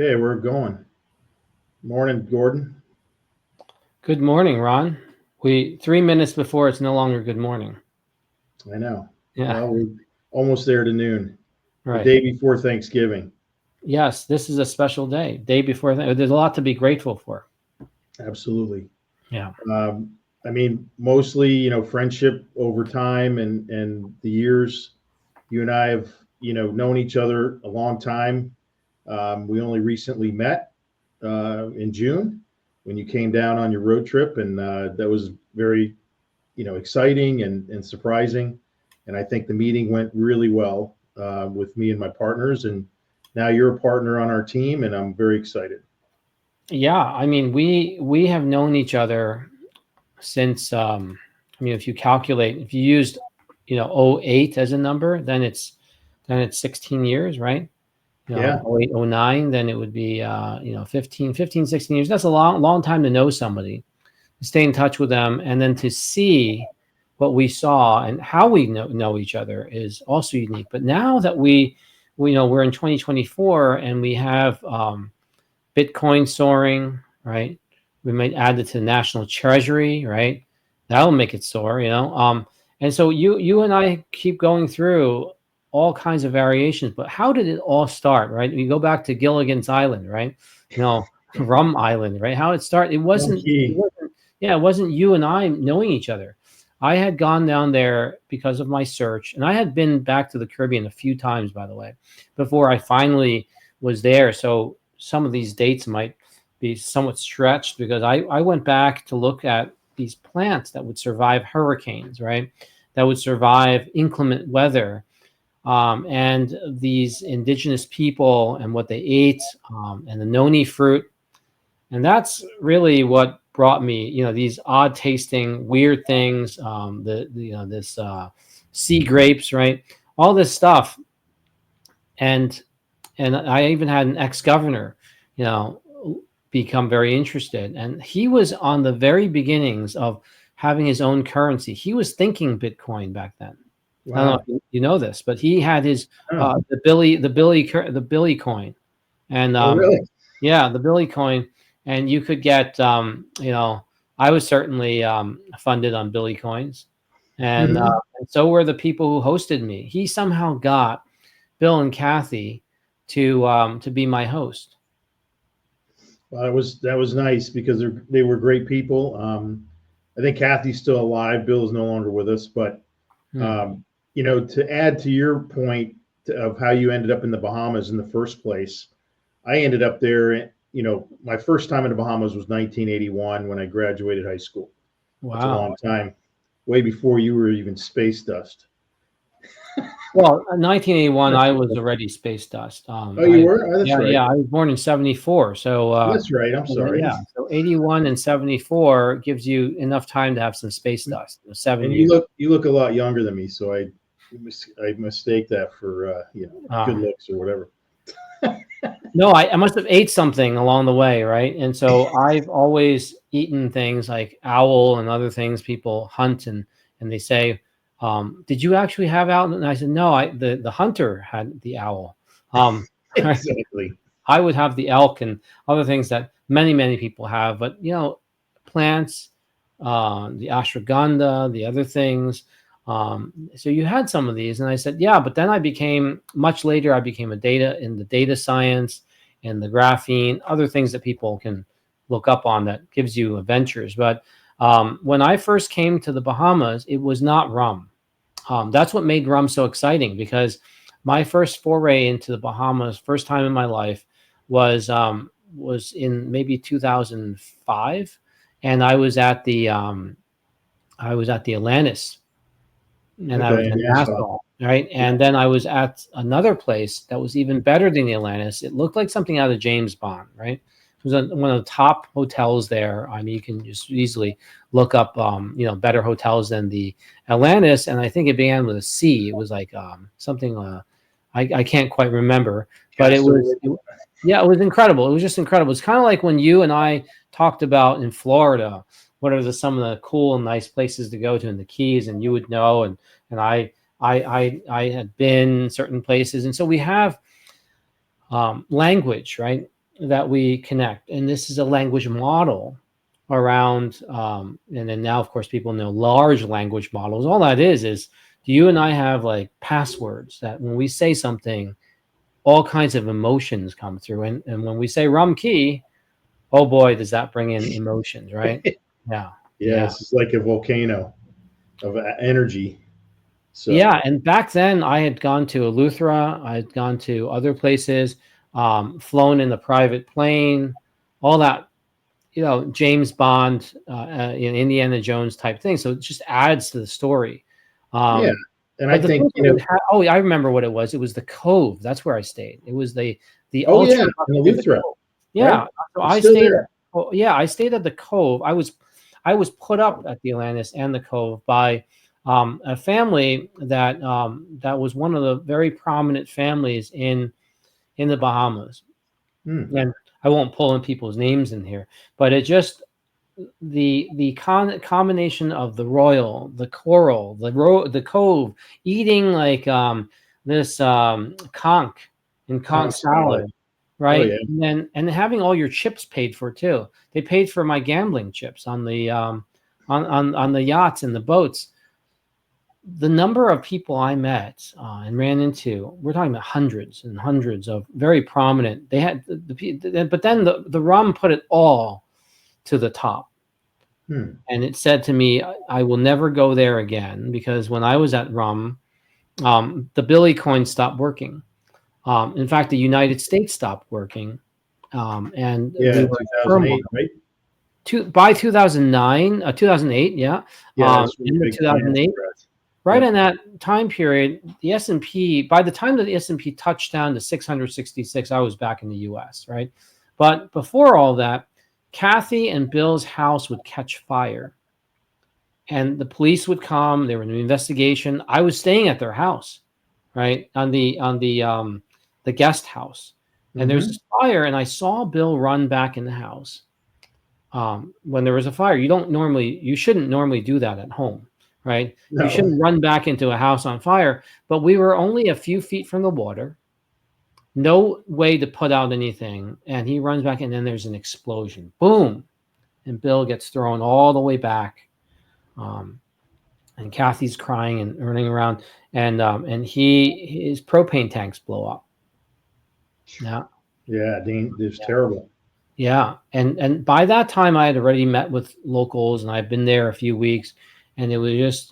Okay, we're going. Morning, Gordon. Good morning, Ron. We 3 minutes before it's no longer good morning. I know. Yeah, Well, we're almost there to noon, the right. day before Thanksgiving. Yes, this is a special day before. There's a lot to be grateful for. Absolutely. Yeah, I mean, mostly, friendship over time and the years. You and I have, known each other a long time. We only recently met in June when you came down on your road trip, and that was very, exciting and surprising. And I think the meeting went really well with me and my partners. And now you're a partner on our team, and I'm very excited. yeah. I mean, we have known each other since. I mean, if you calculate, if you used, '08 as a number, then it's 16 years, right? Yeah, '08, '09, then it would be 15, 16 years. That's a long time to know somebody, to stay in touch with them, and then to see what we saw and how we know each other is also unique. But now that we know we're in 2024 and we have Bitcoin soaring, right? We might add it to the national treasury, right? That'll make it soar. And so you and I keep going through all kinds of variations. But how did it all start, right? We go back to Gilligan's Island, right? Rum Island, right? How it started. It one wasn't. It key. wasn't. Yeah, it wasn't you and I knowing each other. I had gone down there because of my search, and I had been back to the Caribbean a few times, by the way, before I finally was there. So some of these dates might be somewhat stretched because I went back to look at these plants that would survive hurricanes, right? That would survive inclement weather, and these indigenous people and what they ate, and the noni fruit. And that's really what brought me, these odd tasting, weird things, this sea grapes, right? All this stuff. And I even had an ex-governor, you know, become very interested, and he was on the very beginnings of having his own currency. He was thinking Bitcoin back then. I don't know Wow. if you know this, but he had his Oh, the Billy coin, and oh really? yeah, the Billy coin, and you could get I was certainly funded on Billy coins, Hmm. and so were the people who hosted me. He somehow got Bill and Kathy to be my host. Well, that was nice because they were great people. I think Kathy's still alive. Bill is no longer with us, but Hmm. um, to add to your point of how you ended up in the Bahamas in the first place, I ended up there. My first time in the Bahamas was 1981 when I graduated high school. That's a Wow. long time, way before you were even space dust. Well, in 1981, I was already space dust. Oh, you were? Oh, that's Yeah, right. yeah, I was born in '74, so That's right. I'm sorry. yeah, so '81 and '74 gives you enough time to have some space dust. Seven And you years. look a lot younger than me, so I mistake that for good Uh, looks or whatever. no, I must have ate something along the way, right? And so I've always eaten things like owl and other things people hunt, and they say, "Did you actually have owl?" And I said, "No, the hunter had the owl." Um, Exactly. I would have the elk and other things that many people have, but plants, the ashwagandha, the other things. So you had some of these, and I said, yeah, but then I became much later. I became a data in the data science and the graphene, other things that people can look up on that gives you adventures. But when I first came to the Bahamas, it was not rum. That's what made rum so exciting because my first foray into the Bahamas, first time in my life, was in maybe 2005, and I was at the Atlantis, and I was Okay. in Nassau. Nassau, right? And then I was at another place that was even better than the Atlantis. It looked like something out of James Bond, right? It was one of the top hotels there. I mean, you can just easily look up, better hotels than the Atlantis, and I think it began with a C. It was like something I can't quite remember, but Castaway. yeah, it was incredible. It was just incredible. It's kind of like when you and I talked about in Florida, what are some of the cool and nice places to go to in the Keys, and you would know, and I had been certain places, and so we have language, right? that we connect, and this is a language model around. And then now, of course, people know large language models. All that is you and I have like passwords that when we say something, all kinds of emotions come through. And when we say rum key, oh boy, does that bring in emotions, right? Yeah. Yeah, Yeah. it's like a volcano of energy. So Yeah. And back then I had gone to Eleuthera, I had gone to other places, flown in the private plane, all that, James Bond, in Indiana Jones type thing. So it just adds to the story. yeah, Um, and I but the think thing that would oh, I remember what it was. It was the Cove. That's where I stayed. It was the oh yeah, ultra in luxury of the Eleuthera, Cove. right? Yeah. So It's I still stayed at, there. oh, yeah, I stayed at the Cove. I was put up at the Atlantis and the Cove by a family that was one of the very prominent families in the Bahamas. Hmm. And I won't pull in people's names in here, but it just the combination of the royal, the coral, the cove, eating like this conch and conch Conch salad. salad, Oh right? yeah. And having all your chips paid for too. They paid for my gambling chips on the on the yachts and the boats. The number of people I met and ran into, we're talking about hundreds and hundreds of very prominent. They had but then the rum put it all to the top. Hmm. And it said to me, I will never go there again, because when I was at Rum, the Billy coin stopped working. In fact, the United States stopped working, and we Yeah, were in turmoil. 2008, right? By 2009, 2008, yeah, Yeah, that's when the in the big financial 2008, crash. right Yep. in that time period, the S&P. By the time that the S&P touched down to 666, I was back in the U.S. Right, but before all that, Kathy and Bill's house would catch fire and the police would come. They were in an investigation. I was staying at their house, right, on the guest house, and there's Hmm. this fire, and I saw Bill run back in the house. When there was a fire, you shouldn't normally do that at home, right? You No. shouldn't run back into a house on fire. But we were only a few feet from the water, no way to put out anything, and he runs back, and then there's an explosion, boom, and Bill gets thrown all the way back. Um, and Kathy's crying and running around, and his propane tanks blow up. Yeah, Yeah, Dean, it was terrible. yeah, and by that time I had already met with locals, and I've been there a few weeks, and it was just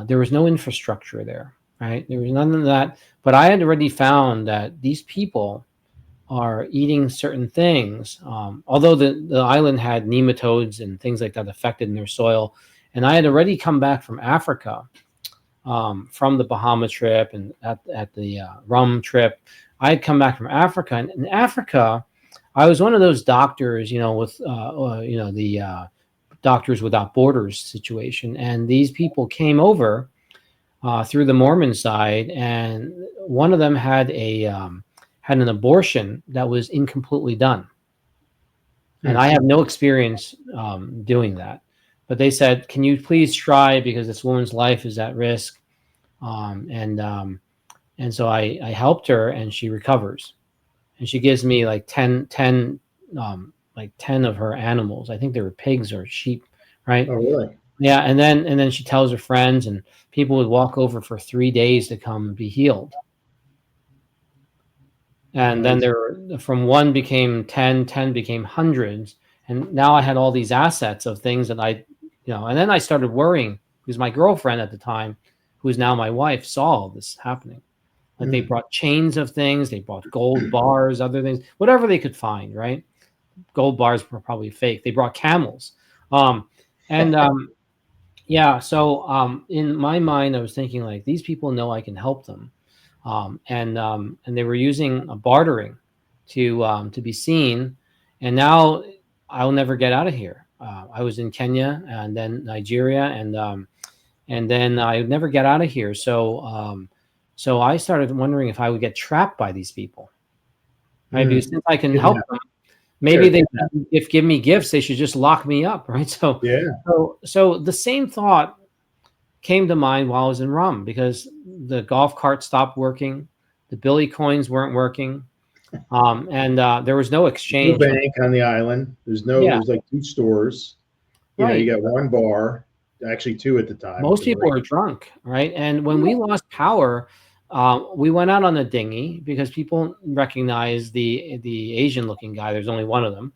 there was no infrastructure there, right? There was none of that, but I had already found that these people are eating certain things. Although the island had nematodes and things like that affected in their soil, and I had already come back from Africa, from the Bahama trip and at the rum trip. I had come back from Africa, and in Africa, I was one of those doctors, with the Doctors Without Borders situation, and these people came over through the Mormon side, and one of them had an abortion that was incompletely done, and Hmm. I have no experience doing that. But they said, "Can you please try, because this woman's life is at risk?" Um, and um, and so I helped her, and she recovers, and she gives me like 10 of her animals. I think they were pigs or sheep, Oh, right? really? Yeah, and then she tells her friends, and people would walk over for 3 days to come be healed. And then Nice. from one became 10, 10 became hundreds, and now I had all these assets of things that and then I started worrying because my girlfriend at the time, who's now my wife, saw all this happening. Like they Hmm. brought chains of things, they brought gold bars, other things, whatever they could find, right? Gold bars were probably fake. They brought camels. Um, and Yeah, so in my mind, I was thinking like these people know I can help them, and they were using a bartering to be seen, and now I'll never get out of here. I was in Kenya and then Nigeria, and then I would never get out of here. So I started wondering if I would get trapped by these people, right? Hmm. Because since I can help Kidnap. them, Yeah, maybe they kidnap. if give me gifts, they should just lock me up, right? So Yeah. so so the same thought came to mind while I was in Rum, because the golf cart stopped working, the Billy coins weren't working. And there was no No exchange. bank on the island. Yeah, There's like two stores. You right. got one bar, actually two at the time with Most the people marina. are drunk, right? And when we lost power, we went out on the dinghy because people recognize the Asian looking guy. There's only one of them,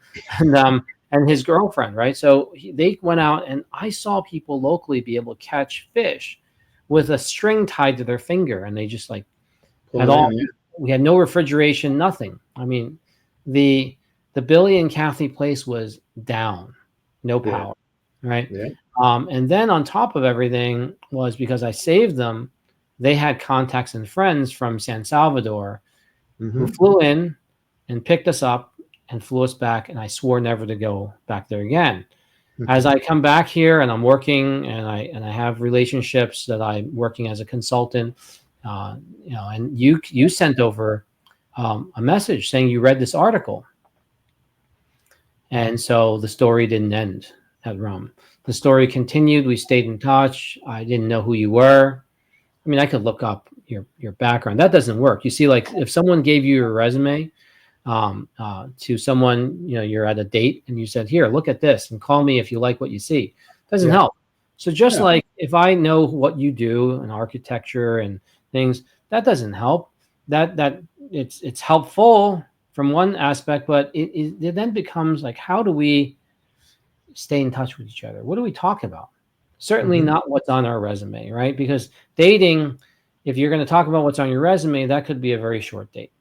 and his girlfriend, right? So they went out, and I saw people locally be able to catch fish with a string tied to their finger, and they just like had Pull it all. in, yeah. We had no refrigeration, nothing. I mean, the the Billy and Kathy place was down, no Yeah. power, right? Yeah. And then on top of everything was because I saved them, they had contacts and friends from San Salvador who Hmm. flew in and picked us up and flew us back. And I swore never to go back there again. As I come back here and I'm working and I have relationships that I'm working as a consultant, and you sent over a message saying you read this article, and so the story didn't end at Rum. The story continued. We stayed in touch. I didn't know who you were. I mean, I could look up your background. That doesn't work. You see, like if someone gave you your resume to someone, you're at a date and you said, "Here, look at this, and call me if you like what you see." Doesn't Yeah. help. So just Yeah. like if I know what you do in architecture and things, that doesn't help. That it's helpful from one aspect, but it then becomes like, how do we stay in touch with each other? What do we talk about? Certainly Hmm. not what's on our resume, right? Because dating, if you're going to talk about what's on your resume, that could be a very short date.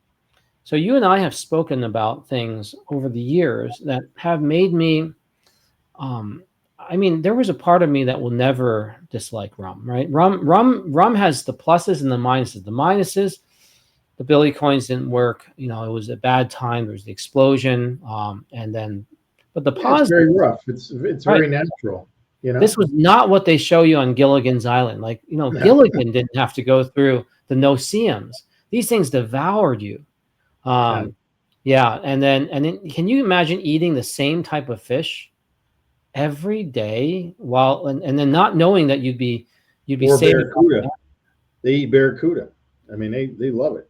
So you and I have spoken about things over the years that have made me. Um, I mean, there was a part of me that will never dislike rum, right? Rum has the pluses and the minuses. The minuses, the Billy coins didn't work. It was a bad time. There was the explosion, and then, but the Yeah. It's positive, very rough. It's right? very natural. This was not what they show you on Gilligan's Island. Like, No. Gilligan didn't have to go through the no-see-ums. These things devoured you. Yeah. Um, yeah, and then can you imagine eating the same type of fish every day while and then not knowing that you'd be Or saving up for barracuda. that? They eat barracuda. I mean, they love it.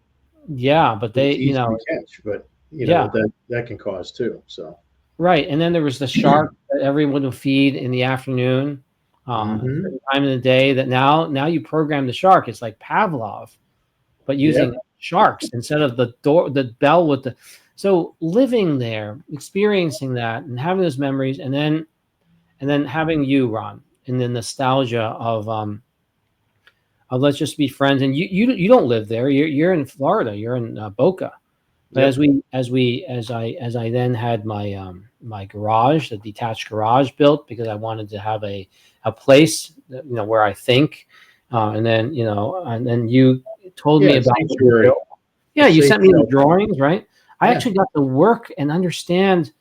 Yeah, but they, It's easy to catch, but yeah, that can cause too. So. right. And then there was the shark that everyone would feed in the afternoon, a Hmm. certain time of the day. That now you program the shark. It's like Pavlov, but Yeah. using sharks instead of the bell with the. So living there, experiencing that, and having those memories, and then having you, Ron, and the nostalgia of let's just be friends. And you don't live there. You're in Florida. You're in Boca. But Yep. as I then had my garage, the detached garage built because I wanted to have a place that, where I think, and then you told Yeah. me about what you Sanctuary. built. A Yeah, you safe sent me the shelter. drawings, right? I Yeah. actually got to work and understand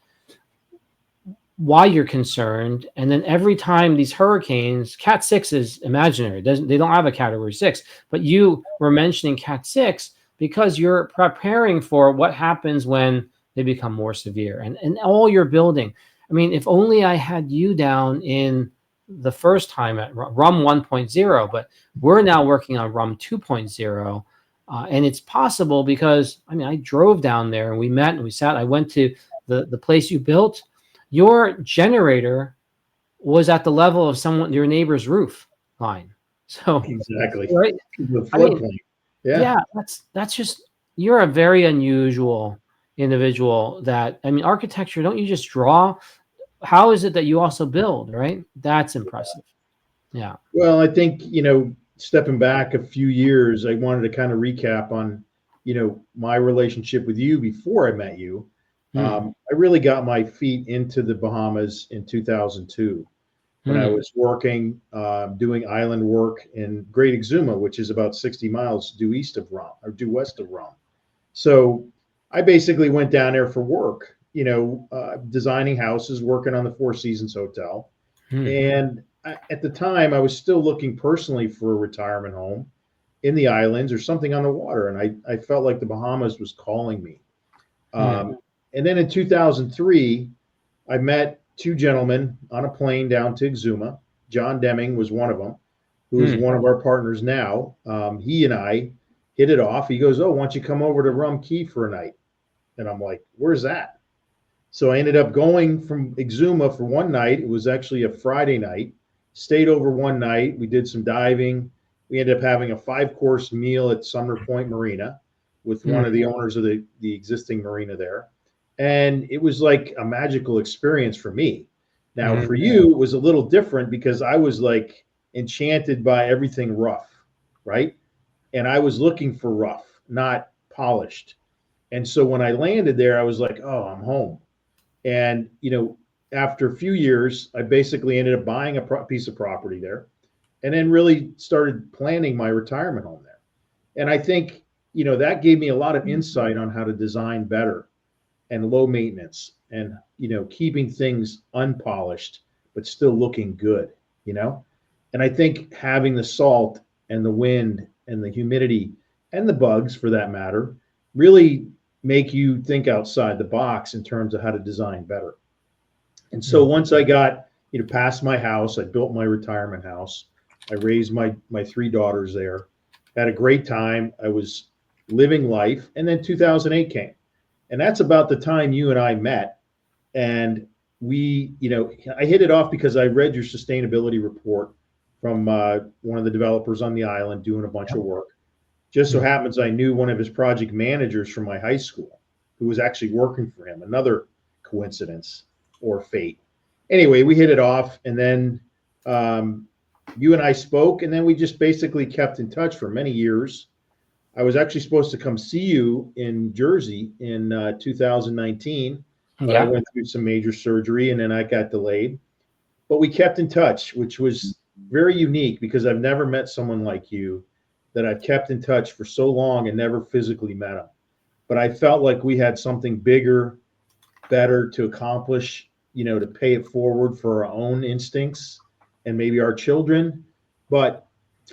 why you're concerned. And then every time these hurricanes, Cat 6 is imaginary. They don't have a category 6, but you were mentioning Cat 6 because you're preparing for what happens when they become more severe and all your building. I mean, if only I had you down in the first time at Rum 1.0, but we're now working on Rum 2.0. And it's possible because, I mean, I drove down there and we met and we sat. I went to the place you built. Your generator was at the level of your neighbor's roof line. So, Exactly. right. The I mean, floodplain. Yeah. yeah, that's just you're a very unusual individual that I mean, architecture, don't you just draw? How is it that you also build, right? That's impressive. Yeah. Well, I think, stepping back a few years, I wanted to kind of recap on, my relationship with you before I met you. Hmm. I really got my feet into the Bahamas in 2002 when I Hmm. was working, doing island work in Great Exuma, which is about 60 miles due east of Rum or due west of Rum. So I basically went down there for work, designing houses, working on the Four Seasons Hotel. Hmm. And at the time, I was still looking personally for a retirement home in the islands or something on the water. And I felt like the Bahamas was calling me. Hmm. And then in 2003, I met two gentlemen on a plane down to Exuma. John Deming was one of them, who is Hmm. one of our partners now. He and I hit it off. He goes, "Oh, why don't you come over to Rum Key for a night?" And I'm like, where's that? So I ended up going from Exuma for one night. It was actually a Friday night. Stayed over one night. We did some diving. We ended up having a 5-course meal at Sumner Point Marina with one of the owners of the existing marina there. And it was like a magical experience for me. Now, for you, it was a little different because I was like enchanted by everything rough, right? And I was looking for rough, not polished. And so when I landed there, I was like, oh, I'm home. And, after a few years, I basically ended up buying a piece of property there and then really started planning my retirement home there. And I think, that gave me a lot of insight on how to design better and low maintenance and, keeping things unpolished, but still looking good, And I think having the salt and the wind and the humidity and the bugs for that matter really make you think outside the box in terms of how to design better. And so once I got, past my house, I built my retirement house. I raised my 3 daughters there, had a great time. I was living life. And then 2008 came. And that's about the time you and I met. And we, I hit it off because I read your sustainability report from one of the developers on the island doing a bunch of work. Just so happens I knew one of his project managers from my high school who was actually working for him. Another coincidence or fate. Anyway, we hit it off, and then you and I spoke, and then we just basically kept in touch for many years. I was actually supposed to come see you in Jersey in 2019, but I went through some major surgery, and then I got delayed. But we kept in touch, which was very unique because I've never met someone like you that I've kept in touch for so long and never physically met him. But I felt like we had something bigger, better to accomplish, to pay it forward for our own instincts and maybe our children. But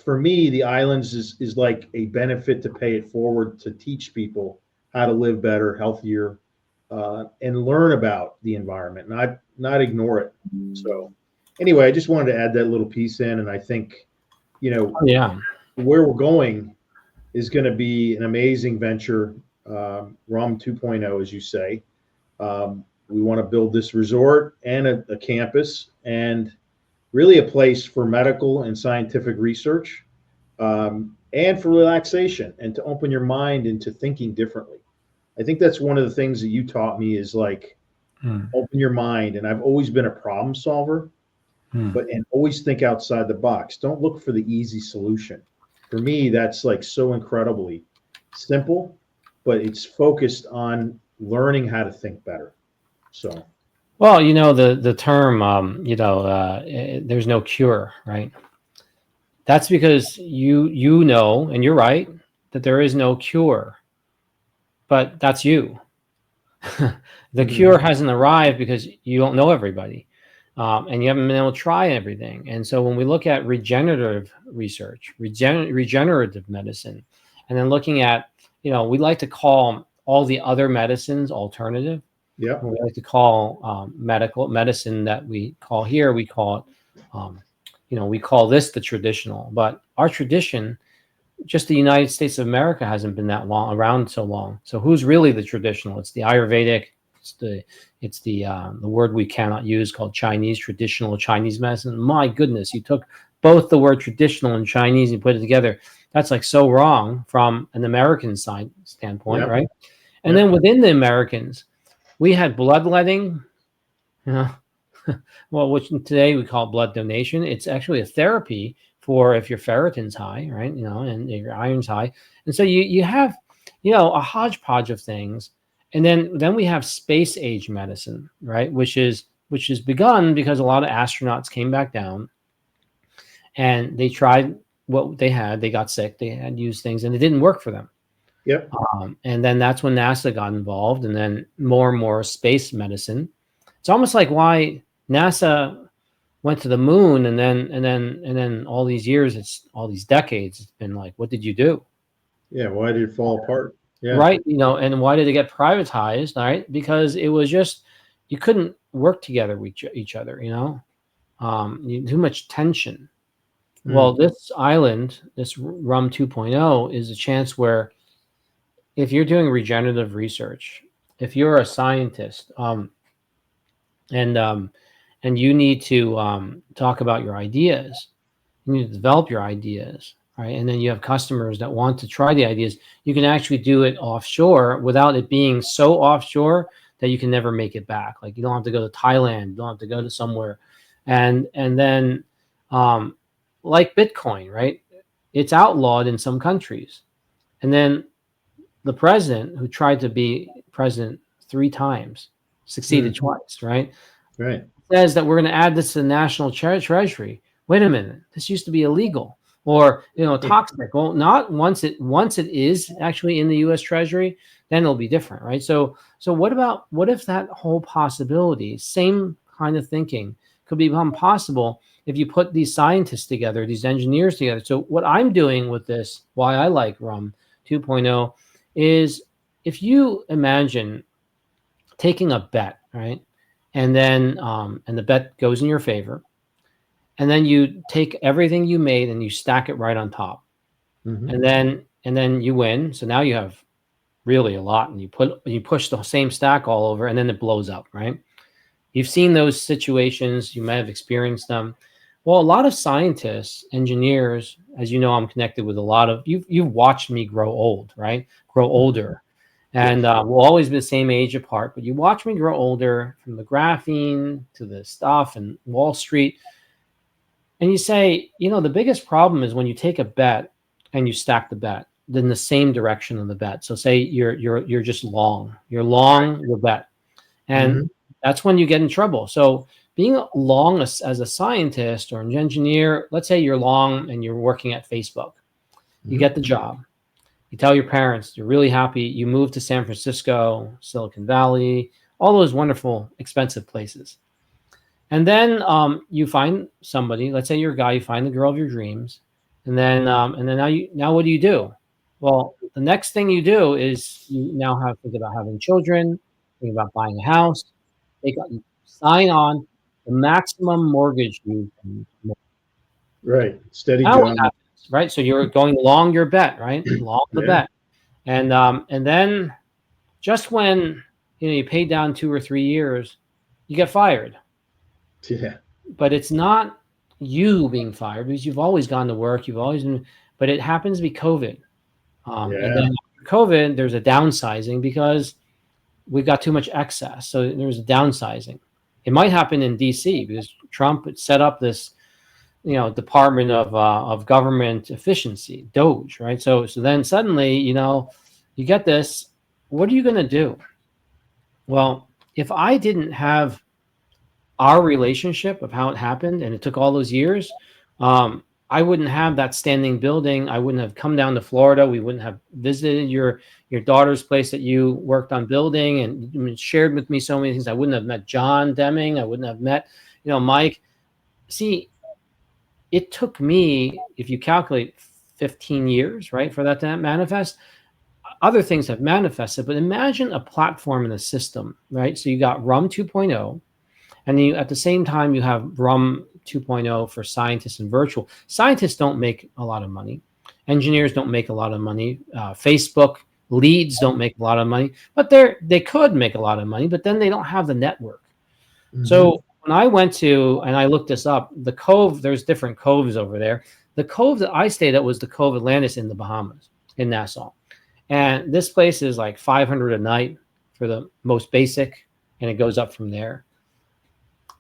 for me, the islands is like a benefit to pay it forward to teach people how to live better, healthier, and learn about the environment, not ignore it. So anyway, I just wanted to add that little piece in. And I think, where we're going is going to be an amazing venture, RUM 2.0, as you say. We want to build this resort and a campus and really a place for medical and scientific research and for relaxation and to open your mind into thinking differently. I think that's one of the things that you taught me is like open your mind. And I've always been a problem solver, and always think outside the box. Don't look for the easy solution. For me, that's like so incredibly simple, but it's focused on learning how to think better. So, well, the term, there's no cure, right? That's because you know, and you're right, that there is no cure, but that's you. The cure hasn't arrived because you don't know everybody, and you haven't been able to try everything. And so when we look at regenerative research, regenerative medicine, and then looking at, we like to call all the other medicines alternative. Yeah. We like to call medical medicine that we call here, we call it, we call this the traditional. But our tradition, just the United States of America hasn't been that long around so long. So who's really the traditional? It's the Ayurvedic. It's the word we cannot use called Chinese, traditional Chinese medicine. My goodness, you took both the word traditional and Chinese and put it together. That's like so wrong from an American standpoint, right? And then within the Americans, we had bloodletting, well, which today we call blood donation. It's actually a therapy for if your ferritin's high, right? And your iron's high. And so you have, a hodgepodge of things. And then we have space age medicine, right? Which is begun because a lot of astronauts came back down and they tried what they had. They got sick. They had used things and it didn't work for them. Yep. And then that's when NASA got involved, and then more and more space medicine. It's almost like why NASA went to the moon, and then all these years, all these decades, it's been like, what did you do? Yeah. Why did it fall apart? Yeah. Right. And why did it get privatized? Right. Because it was just, you couldn't work together with each other, too much tension. Well, this island, this RUM 2.0 is a chance where if you're doing regenerative research if you're a scientist, and and you need to talk about your ideas, you need to develop your ideas, right? And then you have customers that want to try the ideas. You can actually do it offshore without it being so offshore that you can never make it back. Like you don't have to go to Thailand, you don't have to go to somewhere, and then um, like Bitcoin, right? It's outlawed in some countries, and then the president who tried to be president 3 times succeeded Mm, twice, right? right. Says that we're going to add this to the national treasury. Wait a minute, this used to be illegal or toxic. Well, not once it is actually in the U.S. Treasury, then it'll be different, right? So what if that whole possibility, same kind of thinking, could become possible if you put these scientists together, these engineers together. So what I'm doing with this, why I like Rum 2.0, is if you imagine taking a bet, right? And then and the bet goes in your favor, and then you take everything you made and you stack it right on top, Hmm. and then you win. So now you have really a lot, and you push the same stack all over, and then it blows up, right? You've seen those situations, you may have experienced them. Well, a lot of scientists, engineers, as you know, I'm connected with a lot of you've watched me grow old, right? Grow older. And Yes. we'll always be the same age apart, but you watch me grow older from the graphene to the stuff and Wall Street. And you say, the biggest problem is when you take a bet and you stack the bet in the same direction of the bet. So say you're just long. You're long your bet. And Hmm. that's when you get in trouble. So being long as a scientist or an engineer, let's say you're long and you're working at Facebook. You Hmm. get the job. You tell your parents you're really happy. You move to San Francisco, Silicon Valley, all those wonderful, expensive places. And then you find somebody. Let's say you're a guy. You find the girl of your dreams, and then now what do you do? Well, the next thing you do is you now have to think about having children, think about buying a house, you sign on the maximum mortgage you can. Right. Steady Now what John. happens, right? So you're going long your bet, right? Long the Yeah. bet, and then just when you pay down 2 or 3 years, you get fired. Yeah. But it's not you being fired because you've always gone to work. You've always been, but it happens to be COVID. And Yeah. then after COVID, there's a downsizing because we got too much excess. So there's a downsizing. It might happen in DC because Trump set up this, Department of Government Efficiency, DOGE, right? So then suddenly, you get this. What are you going to do? Well, if I didn't have our relationship of how it happened and it took all those years, I wouldn't have that standing building. I wouldn't have come down to Florida. We wouldn't have visited your daughter's place that you worked on building and shared with me so many things. I wouldn't have met John Deming. I wouldn't have met Mike. See, it took me, if you calculate, 15 years, right, for that to manifest. Other things have manifested, but imagine a platform and a system, right? So you got Rum 2.0, and you, at the same time, you have Rum 2.0 for scientists and virtual. Scientists don't make a lot of money. Engineers don't make a lot of money. Facebook leads don't make a lot of money, but they could make a lot of money, but then they don't have the network. Hmm. So when I went to, and I looked this up, the Cove, there's different coves over there. The cove that I stayed at was the Cove Atlantis in the Bahamas, in Nassau. And this place is like 500 a night for the most basic, and it goes up from there.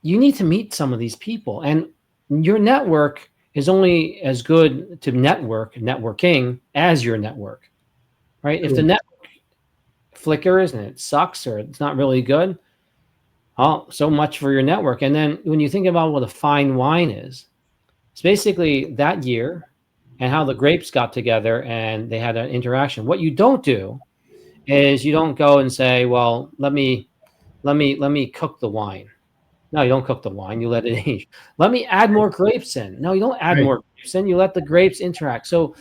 You need to meet some of these people, and your network is only as good to networking as your network, right? If the True. network flickers and it sucks or it's not really good, oh, so much for your network. And then when you think about what a fine wine is, it's basically that year and how the grapes got together and they had an interaction. What you don't do is you don't go and say, well, let me cook the wine. No, you don't cook the wine. You let it age. Let me add more grapes in. No, you don't add Right. more grapes in. You let the grapes interact. So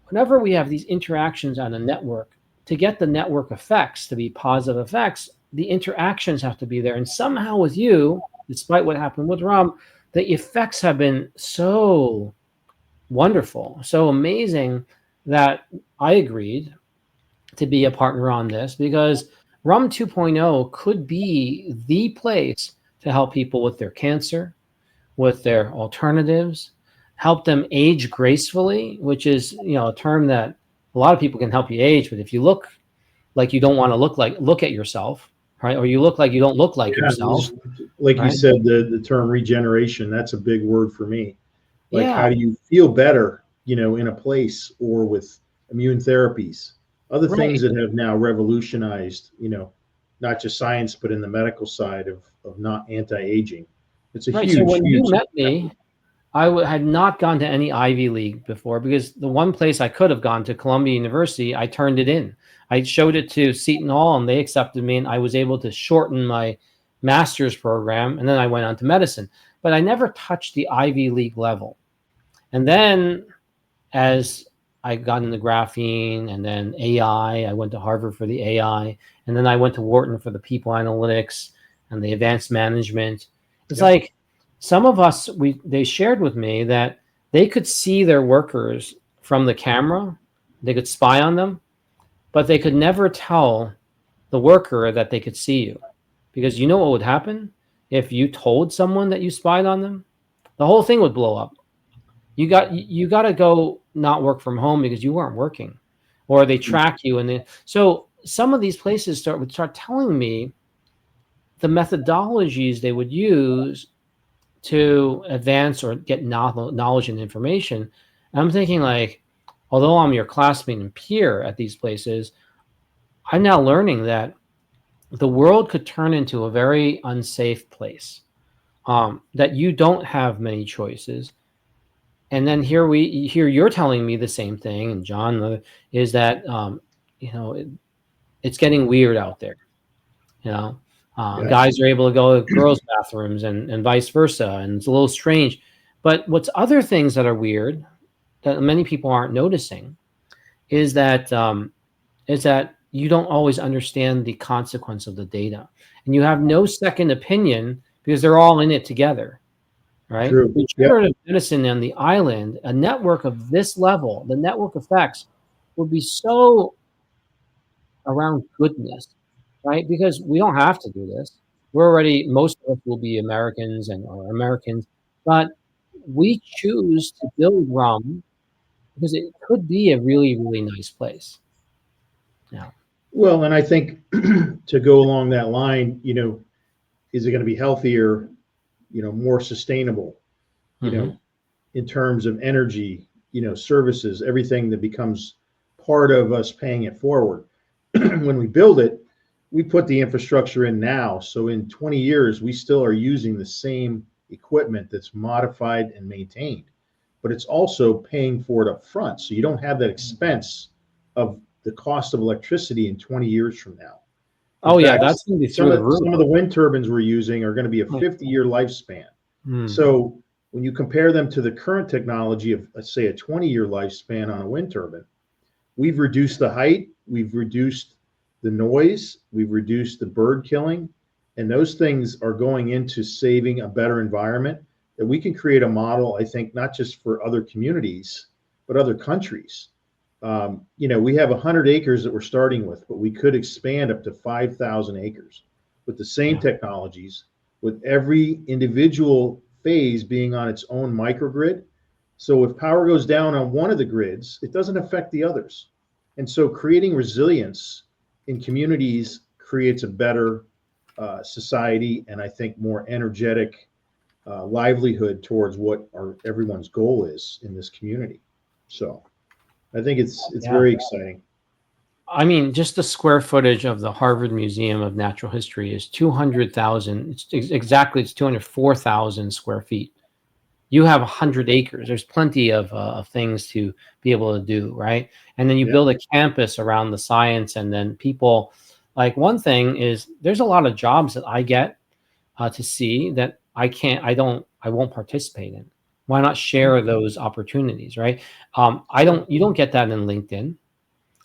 whenever we have these interactions on a network, to get the network effects to be positive effects, the interactions have to be there. And somehow with you, despite what happened with Rom, the effects have been so wonderful, so amazing that I agreed to be a partner on this because Rum 2.0 could be the place to help people with their cancer, with their alternatives, help them age gracefully, which is, a term that a lot of people can help you age. But if you look like you don't want to look at yourself, right? Or you look like you don't look like Yeah, yourself, like you right? said, the term regeneration, that's a big word for me. Like, Yeah, how do you feel better, in a place or with immune therapies, other things right. that have now revolutionized, not just science, but in the medical side of not anti-aging. It's a Right. So huge, when you huge. met me, had not gone to any Ivy League before, because the one place I could have gone to, Columbia University, I turned it in. I showed it to Seton Hall and they accepted me, and I was able to shorten my master's program. And then I went on to medicine, but I never touched the Ivy League level. And then as I got into graphene and then AI, I went to Harvard for the AI, and then I went to Wharton for the people analytics and the advanced management. It's Yep. like some of us, they shared with me that they could see their workers from the camera, they could spy on them, but they could never tell the worker that they could see you. Because you know what would happen if you told someone that you spied on them? The whole thing would blow up. You got to go not work from home because you weren't working, or they track you. And so some of these places would start telling me the methodologies they would use to advance or get knowledge and information. And I'm thinking, like, although I'm your classmate and peer at these places, I'm now learning that the world could turn into a very unsafe place, that you don't have many choices. And then here you're telling me the same thing, and John, is that you know it, it's getting weird out there. You know, Yeah. guys are able to go to girls' bathrooms and vice versa, and it's a little strange. But what's other things that are weird that many people aren't noticing is that you don't always understand the consequence of the data, and you have no second opinion because they're all in it together. Right? True. Yep. Regenerative medicine on the island, a network of this level, the network effects would be so around goodness, right? Because we don't have to do this. Most of us will be Americans and are Americans, but we choose to build rum because it could be a really, really nice place. Yeah. Well, and I think to go along that line, is it going to be healthier, more sustainable, you Hmm. know, in terms of energy, services, everything that becomes part of us paying it forward. When we build it, we put the infrastructure in now. So in 20 years, we still are using the same equipment that's modified and maintained, but it's also paying for it up front. So you don't have that expense of the cost of electricity in 20 years from now. In Oh yeah, fact, that's going to be some through the of roof. some of the wind turbines we're using are going to be a 50-year lifespan. Mm. So when you compare them to the current technology of, let's say, a 20-year lifespan on a wind turbine, we've reduced the height, we've reduced the noise, we've reduced the bird killing, and those things are going into saving a better environment that we can create a model, I think, not just for other communities, but other countries. We have 100 acres that we're starting with, but we could expand up to 5,000 acres with the same technologies, with every individual phase being on its own microgrid. So if power goes down on one of the grids, it doesn't affect the others. And so creating resilience in communities creates a better society, and I think more energetic livelihood towards what everyone's goal is in this community. So I think it's Yeah. very exciting. I mean, just the square footage of the Harvard Museum of Natural History is 200,000. It's 204,000 square feet. You have 100 acres. There's plenty of things to be able to do, right? And then you Yeah. build a campus around the science, and then people, like, one thing is there's a lot of jobs that I get to see that I won't participate in. Why not share those opportunities, right? You don't get that in LinkedIn.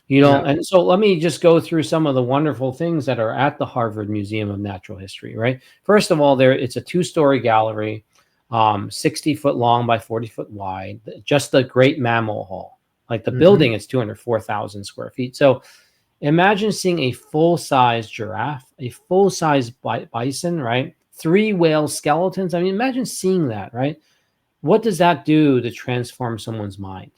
You know, No. and so let me just go through some of the wonderful things that are at the Harvard Museum of Natural History, right? First of all, it's a two-story gallery, 60-foot long by 40-foot wide, just the Great Mammal Hall. Like the building is 204,000 square feet. So Imagine seeing a full-size giraffe, a full-size bison, right? 3 whale skeletons. I mean, imagine seeing that, right? What does that do to transform someone's mind?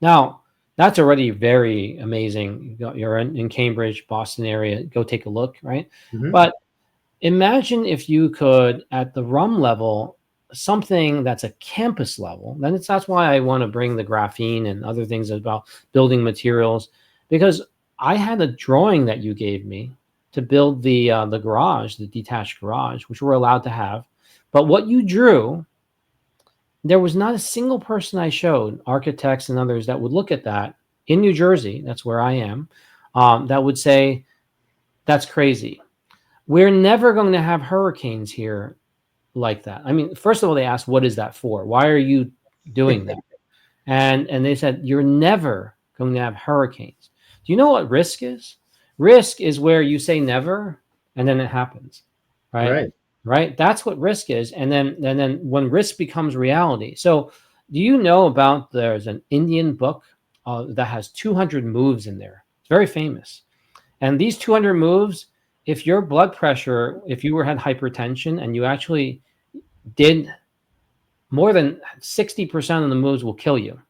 Now, that's already very amazing. You're in Cambridge, Boston area. Go take a look, right? Mhm. But imagine if you could, at the RUM level, something that's a campus level. Then that's why I want to bring the graphene and other things about building materials, because I had a drawing that you gave me to build the garage, the detached garage, which we're allowed to have. But what you drew, there was not a single person I showed, architects and others, that would look at that in New Jersey. That's where I am. That would say, that's crazy. We're never going to have hurricanes here like that. I mean, first of all, they asked, what is that for? Why are you doing that? And they said, you're never going to have hurricanes. Do you know what risk is? Risk is where you say never and then it happens, right? Right. Right. That's what risk is. And then when risk becomes reality. So do you know about, there's an Indian book that has 200 moves in there. It's very famous. And these 200 moves, if your blood pressure, if you had hypertension and you actually did more than 60% of the moves, will kill you.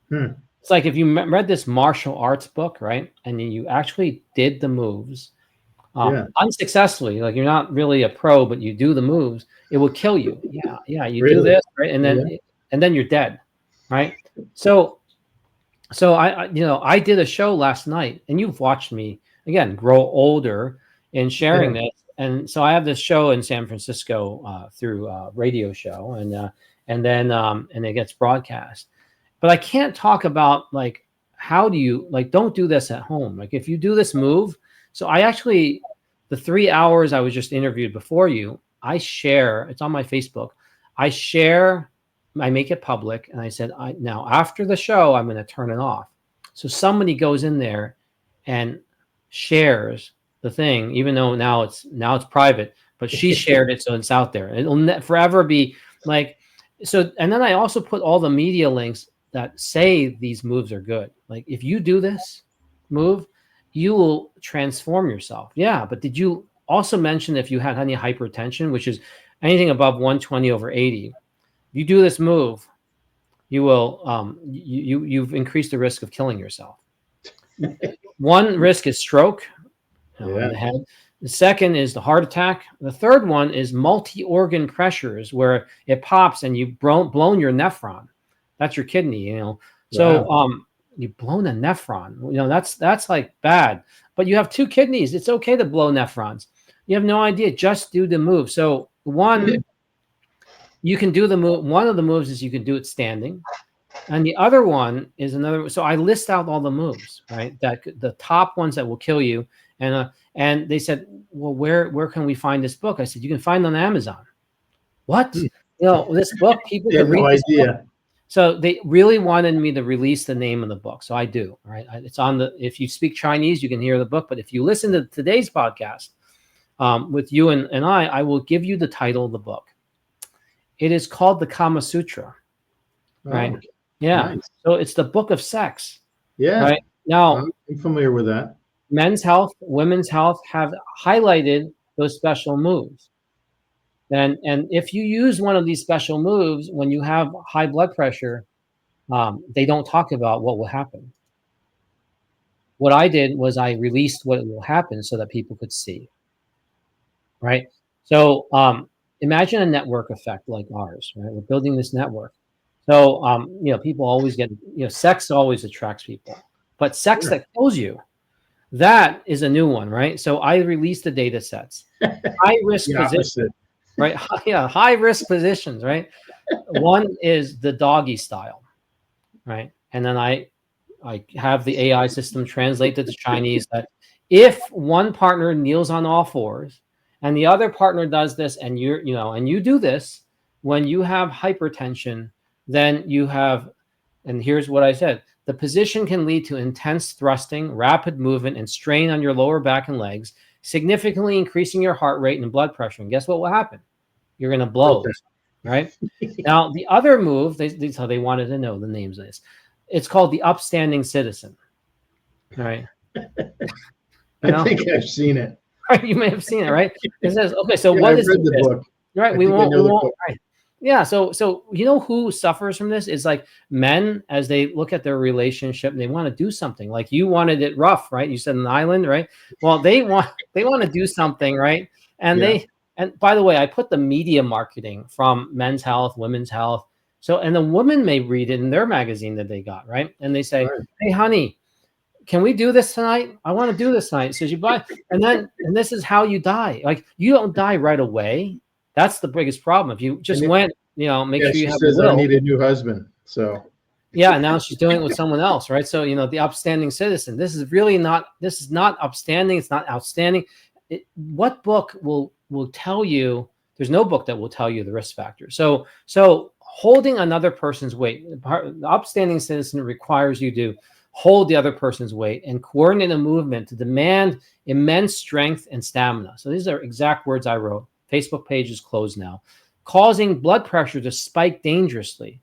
Hmm. It's like if you read this martial arts book, right? And then you actually did the moves Yeah. unsuccessfully, like you're not really a pro, but you do the moves, it will kill you. Yeah. You do Really? this, right? Yeah. And then you're dead, right? So I did a show last night, and you've watched me again grow older in sharing Yeah. this. And so I have this show in San Francisco through a radio show, and then and it gets broadcast. But I can't talk about like, how do you, like, don't do this at home. Like if you do this move, so I actually, the 3 hours I was just interviewed before you, I share, it's on my Facebook. I share, I make it public, and I said, now after the show, I'm going to turn it off. So somebody goes in there and shares the thing, even though now it's private, but she shared it, so it's out there. It'll forever be like, so. And then I also put all the media links that say these moves are good. Like if you do this move, you will transform yourself. Yeah, but did you also mention if you had any hypertension, which is anything above 120/80? You do this move, you will you've increased the risk of killing yourself. One risk is stroke in the head. The second is the heart attack. The third one is multi-organ pressures, where it pops and you've blown your nephron. That's your kidney, So Wow. you've blown a nephron. That's like bad. But you have 2 kidneys. It's okay to blow nephrons. You have no idea. Just do the move. So one, you can do the move. One of the moves is you can do it standing. And the other one is another. So I list out all the moves, right? That the top ones that will kill you. And they said, well, where can we find this book? I said, you can find it on Amazon. What? This book, people You can have no read this book. idea. So they really wanted me to release the name of the book. So I do, right? It's on if you speak Chinese, you can hear the book. But if you listen to today's podcast with you and I will give you the title of the book. It is called the Kama Sutra, right? Oh, Yeah. nice. So it's the book of sex, Yeah. right? Now, I'm familiar with that. men's health, women's health have highlighted those special moves. And if you use one of these special moves when you have high blood pressure, they don't talk about what will happen. What I did was I released what will happen so that people could see, right? So imagine a network effect like ours, right? We're building this network. So people always get, sex always attracts people, but sex Sure. that kills you, that is a new one, right? So I released the data sets, high risk The position, opposite. right? Yeah, high risk positions, right? One is the doggy style, right? And then I have the AI system translate to the Chinese that if one partner kneels on all fours and the other partner does this, and you do this when you have hypertension, then you have, and here's what I said, the position can lead to intense thrusting, rapid movement, and strain on your lower back and legs, significantly increasing your heart rate and blood pressure. And guess what will happen? You're going to blow, right? Now, the other move, they wanted to know the names of this. It's called the upstanding citizen, right? You I know, think I've seen it. you may have seen it, right? It says, okay, so Yeah, what I've is read the this? book. Right? I We think I won't. know We the won't. book. Right. Yeah. So you know who suffers from this is like men as they look at their relationship and they want to do something. Like you wanted it rough, right? You said an island, right? Well, they want to do something, right? And Yeah. and by the way, I put the media marketing from Men's Health, Women's Health. So and the women may read it in their magazine that they got, right? And they say, Right. "Hey, honey, can we do this tonight? I want to do this tonight." So you buy, and this is how you die. Like you don't die right away. That's the biggest problem. If you just And went, make yeah, sure you she have a says I will. need a new husband. So Yeah, and now she's doing it with someone else, right? So the upstanding citizen. This is really not. This is not upstanding. It's not outstanding. What book will tell you? There's no book that will tell you the risk factors. So holding another person's weight. The upstanding citizen requires you to hold the other person's weight and coordinate a movement to demand immense strength and stamina. So these are exact words I wrote. Facebook page is closed now. Causing blood pressure to spike dangerously,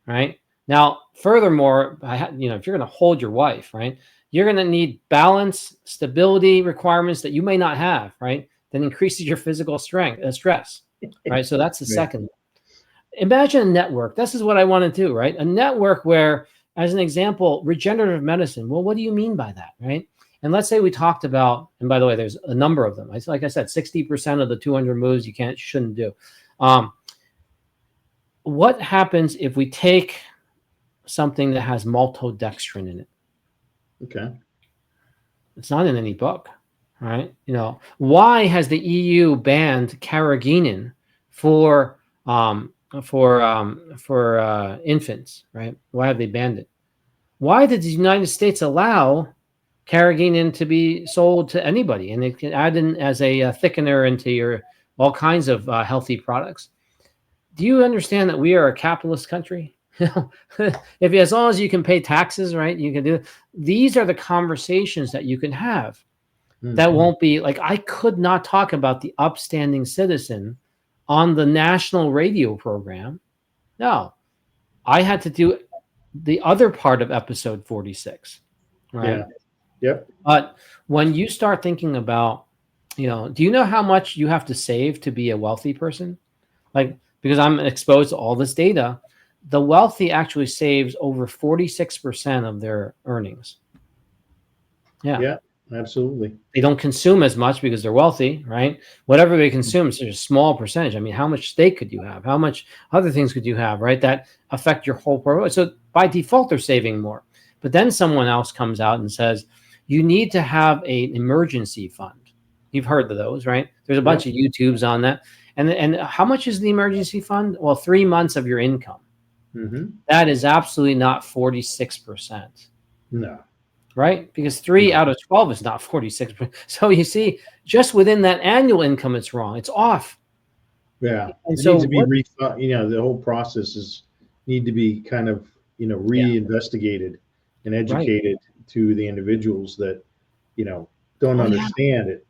right? Now, furthermore, if you're going to hold your wife, right, you're going to need balance, stability requirements that you may not have, right? That increases your physical stress, right? So that's the right. second. Imagine a network. This is what I want to do, right? A network where, as an example, regenerative medicine. Well, what do you mean by that, right? And let's say we talked about, and by the way, there's a number of them. Like I said, 60% of the 200 moves you shouldn't do. What happens if we take something that has maltodextrin in it? Okay. It's not in any book, right? Why has the EU banned carrageenan for infants, right? Why have they banned it? Why did the United States allow carrageenan to be sold to anybody, and it can add in as a thickener into your all kinds of healthy products? Do you understand that we are a capitalist country? If as long as you can pay taxes, right, you can do it. These are the conversations that you can have. That won't be like, I could not talk about the upstanding citizen on the national radio program. No, I had to do the other part of episode 46, right? Yeah. Yep. But when you start thinking about, do you know how much you have to save to be a wealthy person? Like, because I'm exposed to all this data, the wealthy actually saves over 46% of their earnings. Yeah, absolutely. They don't consume as much because they're wealthy, right? Whatever they consume is a small percentage. I mean, how much steak could you have? How much other things could you have, right? That affect your whole portfolio. So by default, they're saving more. But then someone else comes out and says, you need to have an emergency fund. You've heard of those, right? There's a bunch of YouTubes on that. And how much is the emergency fund? Well, 3 months of your income. Mm-hmm. That is absolutely not 46%. No. Right? Because 3 out of 12 is not 46%. So you see, just within that annual income, it's wrong. It's off. Yeah. And it so needs to be the whole process need to be kind of, reinvestigated and educated to the individuals that, don't understand it,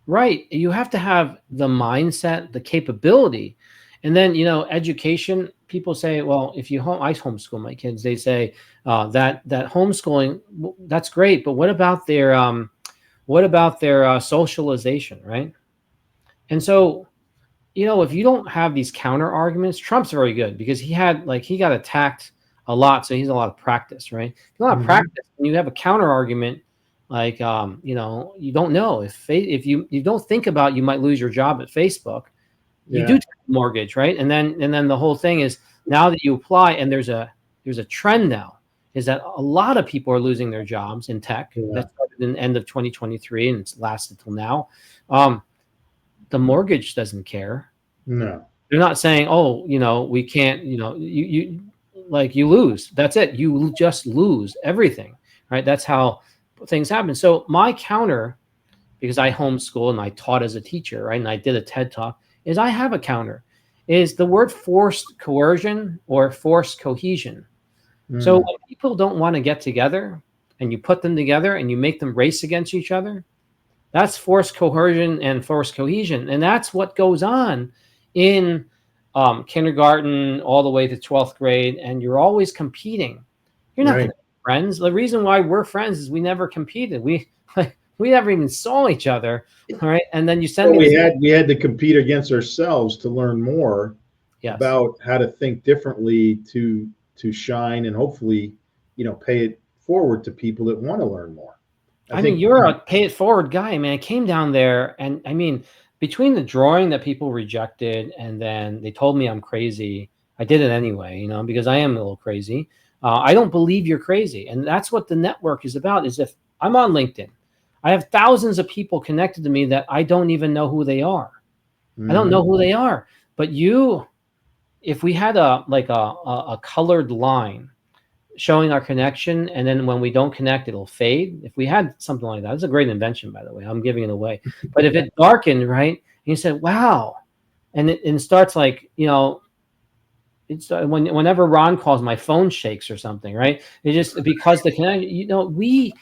Right. You have to have the mindset, the capability. And then, education, people say, well, I homeschool my kids, they say that homeschooling, that's great. But what about their socialization, right? And so, if you don't have these counter arguments, Trump's very good because he got attacked a lot. So he's a lot of practice, right? If you want to practice and you have a counter argument, like, you don't know if you don't think about, you might lose your job at Facebook. You do take a mortgage, right? And then the whole thing is, now that you apply, and there's a trend now, is that a lot of people are losing their jobs in tech. That started in the end of 2023 and it's lasted till now. The mortgage doesn't care. No. They're not saying, oh, we can't, you lose. That's it. You just lose everything, right? That's how things happen. So my counter, because I homeschool and I taught as a teacher, right? And I did a TED Talk, is I have a counter, is the word forced coercion or forced cohesion. So when people don't want to get together and you put them together and you make them race against each other, that's forced coercion and forced cohesion. And that's what goes on in kindergarten all the way to 12th grade. And you're always competing. You're not going to be friends. The reason why we're friends is we never competed. We never even saw each other. All right. And then you send Well, me this. we had to compete against ourselves to learn more Yes. about how to think differently to shine and hopefully, pay it forward to people that want to learn more. I mean, you're a pay it forward guy, man. I came down there and I mean, between the drawing that people rejected and then they told me I'm crazy, I did it anyway, because I am a little crazy. I don't believe you're crazy. And that's what the network is about, is if I'm on LinkedIn, I have thousands of people connected to me that I don't even know who they are. I don't know who they are. But if we had a colored line showing our connection, and then when we don't connect, it'll fade. If we had something like that, it's a great invention, by the way. I'm giving it away. But if it darkened, right, and you said, "Wow," and it starts like it's whenever Ron calls, my phone shakes or something, right? It just because the connection.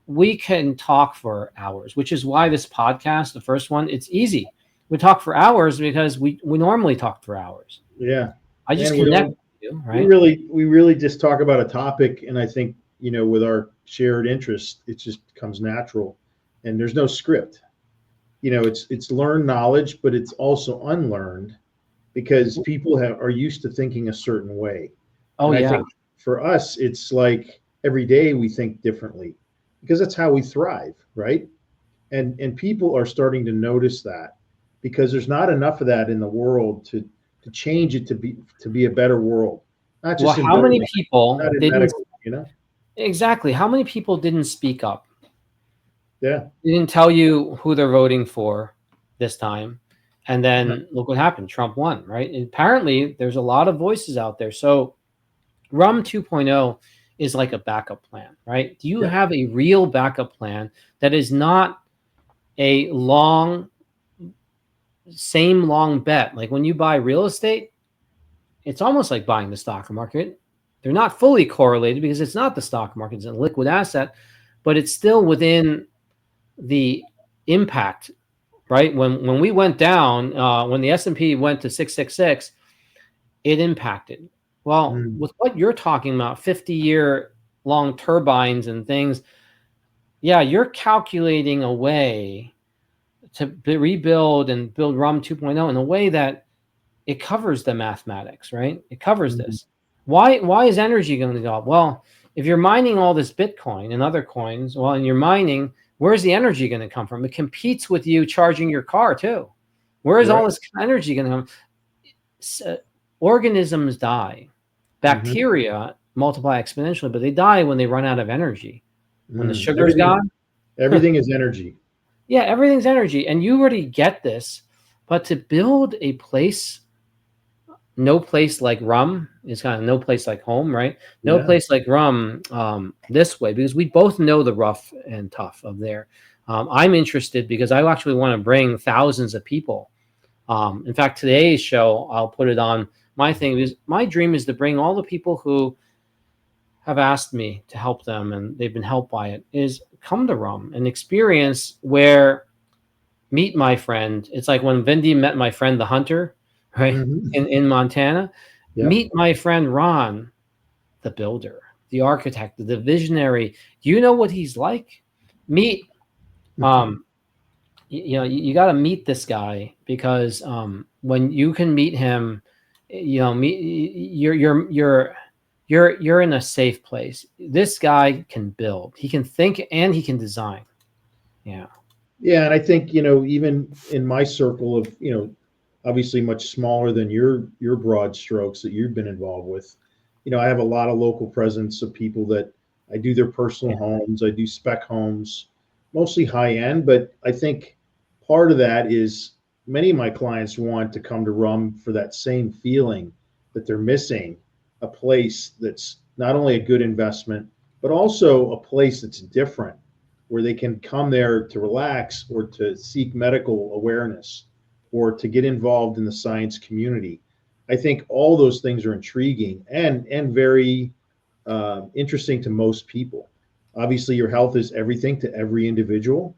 We can talk for hours, which is why this podcast, the first one, it's easy. We talk for hours because we normally talk for hours. Yeah. I just And connect with you, right? we really just talk about a topic, and I think, with our shared interest, it just comes natural, and there's no script. It's learned knowledge, but it's also unlearned because people are used to thinking a certain way. Oh, and I yeah. think for us, it's like every day we think differently because that's how we thrive, right? And people are starting to notice that because there's not enough of that in the world to change it to be a better world. Not Well, just in how many government, people not in didn't medical. exactly? How many people didn't speak up? Yeah. They didn't tell you who they're voting for this time, and then look what happened. Trump won, right? And apparently, there's a lot of voices out there. So, Rum 2.0 is like a backup plan, right? Do you Yeah. have a real backup plan that is not a same long bet? Like when you buy real estate, it's almost like buying the stock market. They're not fully correlated because it's not the stock market, it's a liquid asset, but it's still within the impact, right? When we went down, when the S&P went to 666, it impacted. Well, with what you're talking about, 50-year long turbines and things, yeah, you're calculating a way to rebuild and build RUM 2.0 in a way that it covers the mathematics, right? It covers this. Why is energy going to go up? Well, if you're mining all this Bitcoin and other coins, well, and you're mining, where's the energy going to come from? It competes with you charging your car too. Where is all this energy going to come? Organisms die. Bacteria multiply exponentially, but they die when they run out of energy. When the sugar's gone, everything is energy. Yeah, everything's energy, and you already get this. But to build a place, no place like Rum is kind of no place like home, right? No place like Rum this way, because we both know the rough and tough of there. I'm interested because I actually want to bring thousands of people. In fact, today's show, I'll put it on my thing, because my dream is to bring all the people who have asked me to help them and they've been helped by it, is come to Rum and experience where meet my friend. It's like when Vindy met my friend, the hunter, right? In Montana, meet my friend, Ron, the builder, the architect, the visionary. Do you know what he's like? Meet, you got to meet this guy, because when you can meet him, you're in a safe place. This guy can build, he can think, and he can design. Yeah. Yeah. And I think, even in my circle of, obviously much smaller than your broad strokes that you've been involved with, I have a lot of local presence of people that I do their personal homes. I do spec homes, mostly high end, but I think part of that is many of my clients want to come to Rum for that same feeling that they're missing, a place that's not only a good investment, but also a place that's different, where they can come there to relax or to seek medical awareness or to get involved in the science community. I think all those things are intriguing and very interesting to most people. Obviously, your health is everything to every individual.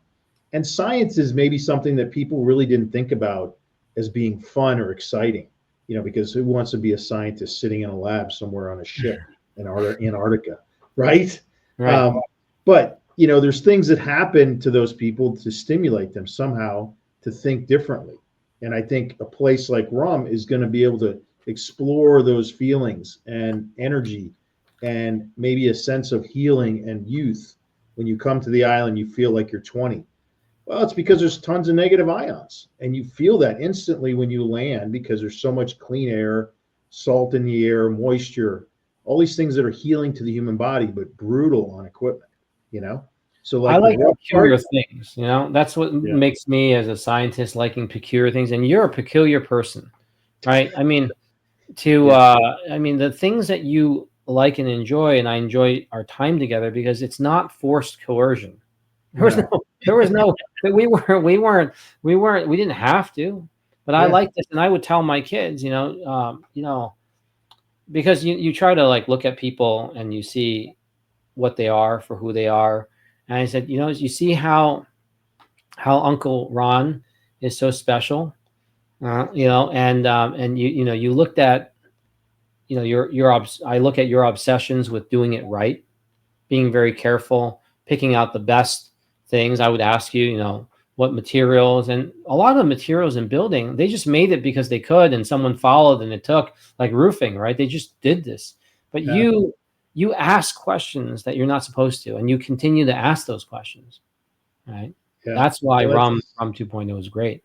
And science is maybe something that people really didn't think about as being fun or exciting, because who wants to be a scientist sitting in a lab somewhere on a ship in Antarctica, right? Right. But there's things that happen to those people to stimulate them somehow to think differently. And I think a place like Rum is going to be able to explore those feelings and energy and maybe a sense of healing and youth. When you come to the island, you feel like you're 20. Well, it's because there's tons of negative ions, and you feel that instantly when you land because there's so much clean air, salt in the air, moisture, all these things that are healing to the human body, but brutal on equipment, you know? So I like the like rough peculiar part, things, that's what yeah, makes me as a scientist liking peculiar things. And you're a peculiar person, right? I mean, yeah, the things that you like and enjoy, and I enjoy our time together because it's not forced coercion. There was no, no, there was no, we didn't have to, but I yeah, like this. And I would tell my kids, because you try to like look at people and you see what they are for who they are. And I said, you see how Uncle Ron is so special, and you looked at, I look at your obsessions with doing it right, being very careful, picking out the best things. I would ask you, what materials, and a lot of the materials in building, they just made it because they could, and someone followed, and it took, like roofing, right? They just did this. But yeah, you ask questions that you're not supposed to, and you continue to ask those questions, right? yeah. That's why Well, Rum 2.0 is great.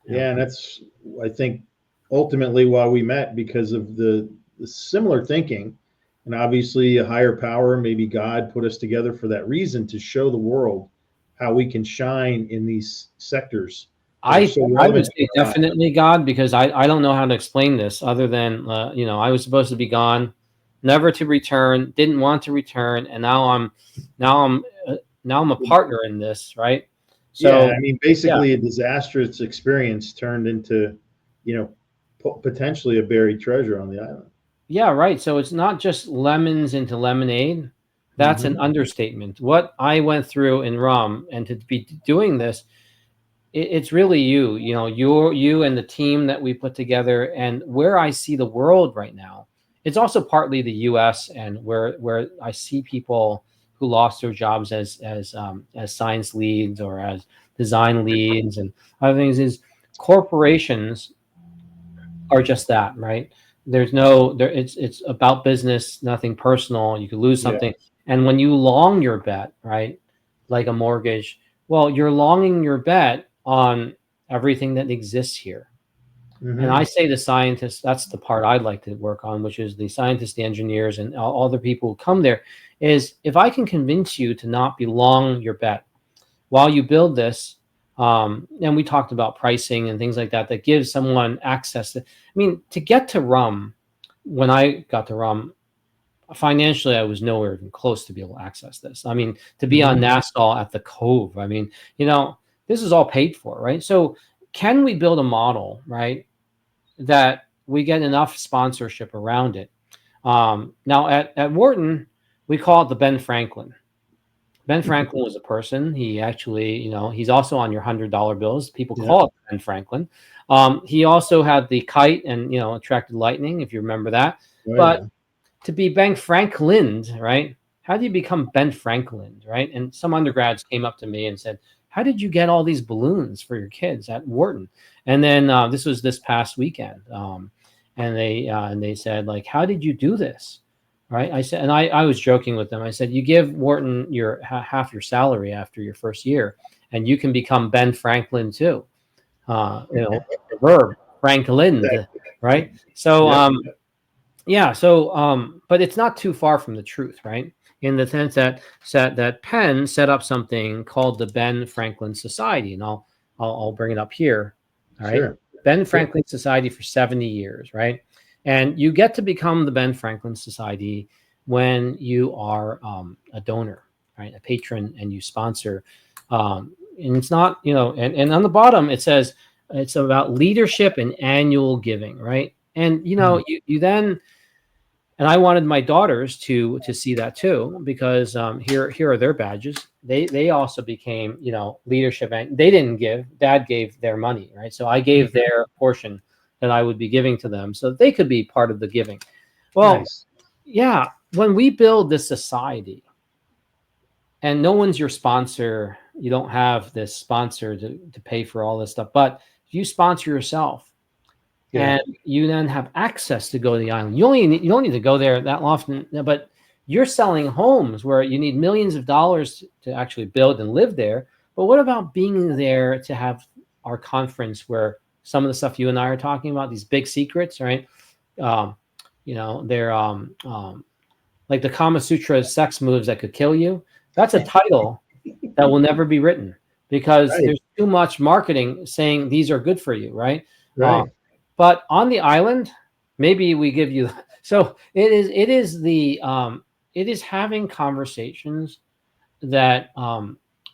Yeah. yeah, and that's, I think, ultimately why we met, because of the similar thinking. And obviously, a higher power, maybe God, put us together for that reason, to show the world how we can shine in these sectors that are so I would relevant to say our island. definitely God, because I don't know how to explain this other than, I was supposed to be gone, never to return, didn't want to return, and now I'm now I'm a partner in this, right? Yeah, So I mean, yeah, basically, a disastrous experience turned into, potentially a buried treasure on the island. yeah, right. So it's not just lemons into lemonade. That's an Hmm. understatement. What I went through in Rum, and to be doing this, it's really you and the team that we put together, and where I see the world right now. It's also partly the US, and where I see people who lost their jobs as science leads or as design leads and other things, is corporations are just that, right? There's no there it's about business, nothing personal. You could lose Yeah. something. And when you long your bet, right? Like a mortgage, well, you're longing your bet on everything that exists here. And I Hmm. say the scientists, that's the part I'd like to work on, which is the scientists, the engineers, and all the people who come there, is if I can convince you to not be long your bet while you build this. And we talked about pricing and things like that, that gives someone access to, I mean, to get to Rum, when I got to Rum, financially, I was nowhere even close to be able to access this. I mean, to be on Hmm. Nassau at the Cove, I mean, this is all paid for, right? So can we build a model, right, that we get enough sponsorship around it? Now at Wharton, we call it the Ben Franklin. Ben Franklin was a person. He actually, he's also on your $100 bills. People Yeah. call it Ben Franklin. He also had the kite and, attracted lightning, if you remember that. Oh, But yeah. to be Ben Franklin, right? How do you become Ben Franklin, right? And some undergrads came up to me and said, "How did you get all these balloons for your kids at Wharton?" And then this was this past weekend, and they said, like, "How did you do this?" Right? I said, and I was joking with them. I said, "You give Wharton your half your salary after your first year, and you can become Ben Franklin too." The verb Franklin, Exactly. right? So Yep. yeah, so but it's not too far from the truth, right? In the sense that Penn set up something called the Ben Franklin Society, and I'll bring it up here. All right, Sure. Ben Yep. Franklin Society for 70 years, right? And you get to become the Ben Franklin Society when you are a donor, right, a patron, and you sponsor. And it's not, and on the bottom it says it's about leadership and annual giving, right? And Mhm. you then, and I wanted my daughters to see that too, because here are their badges. They also became, leadership, and they didn't give. Dad gave their money, right? So I gave Mhm. their portion that I would be giving to them, so that they could be part of the giving. Well, Nice. yeah, when we build this society, and no one's your sponsor. You don't have this sponsor to pay for all this stuff. But if you sponsor yourself Yeah. and you then have access to go to the island, you don't need to go there that often. But you're selling homes where you need millions of dollars to actually build and live there. But what about being there to have our conference where some of the stuff you and I are talking about, these big secrets, right? Um, they're like the Kama Sutra sex moves that could kill you. That's a title that will never be written because Right. there's too much marketing saying these are good for you, right? Right. But on the island, maybe we give you. So it is having conversations that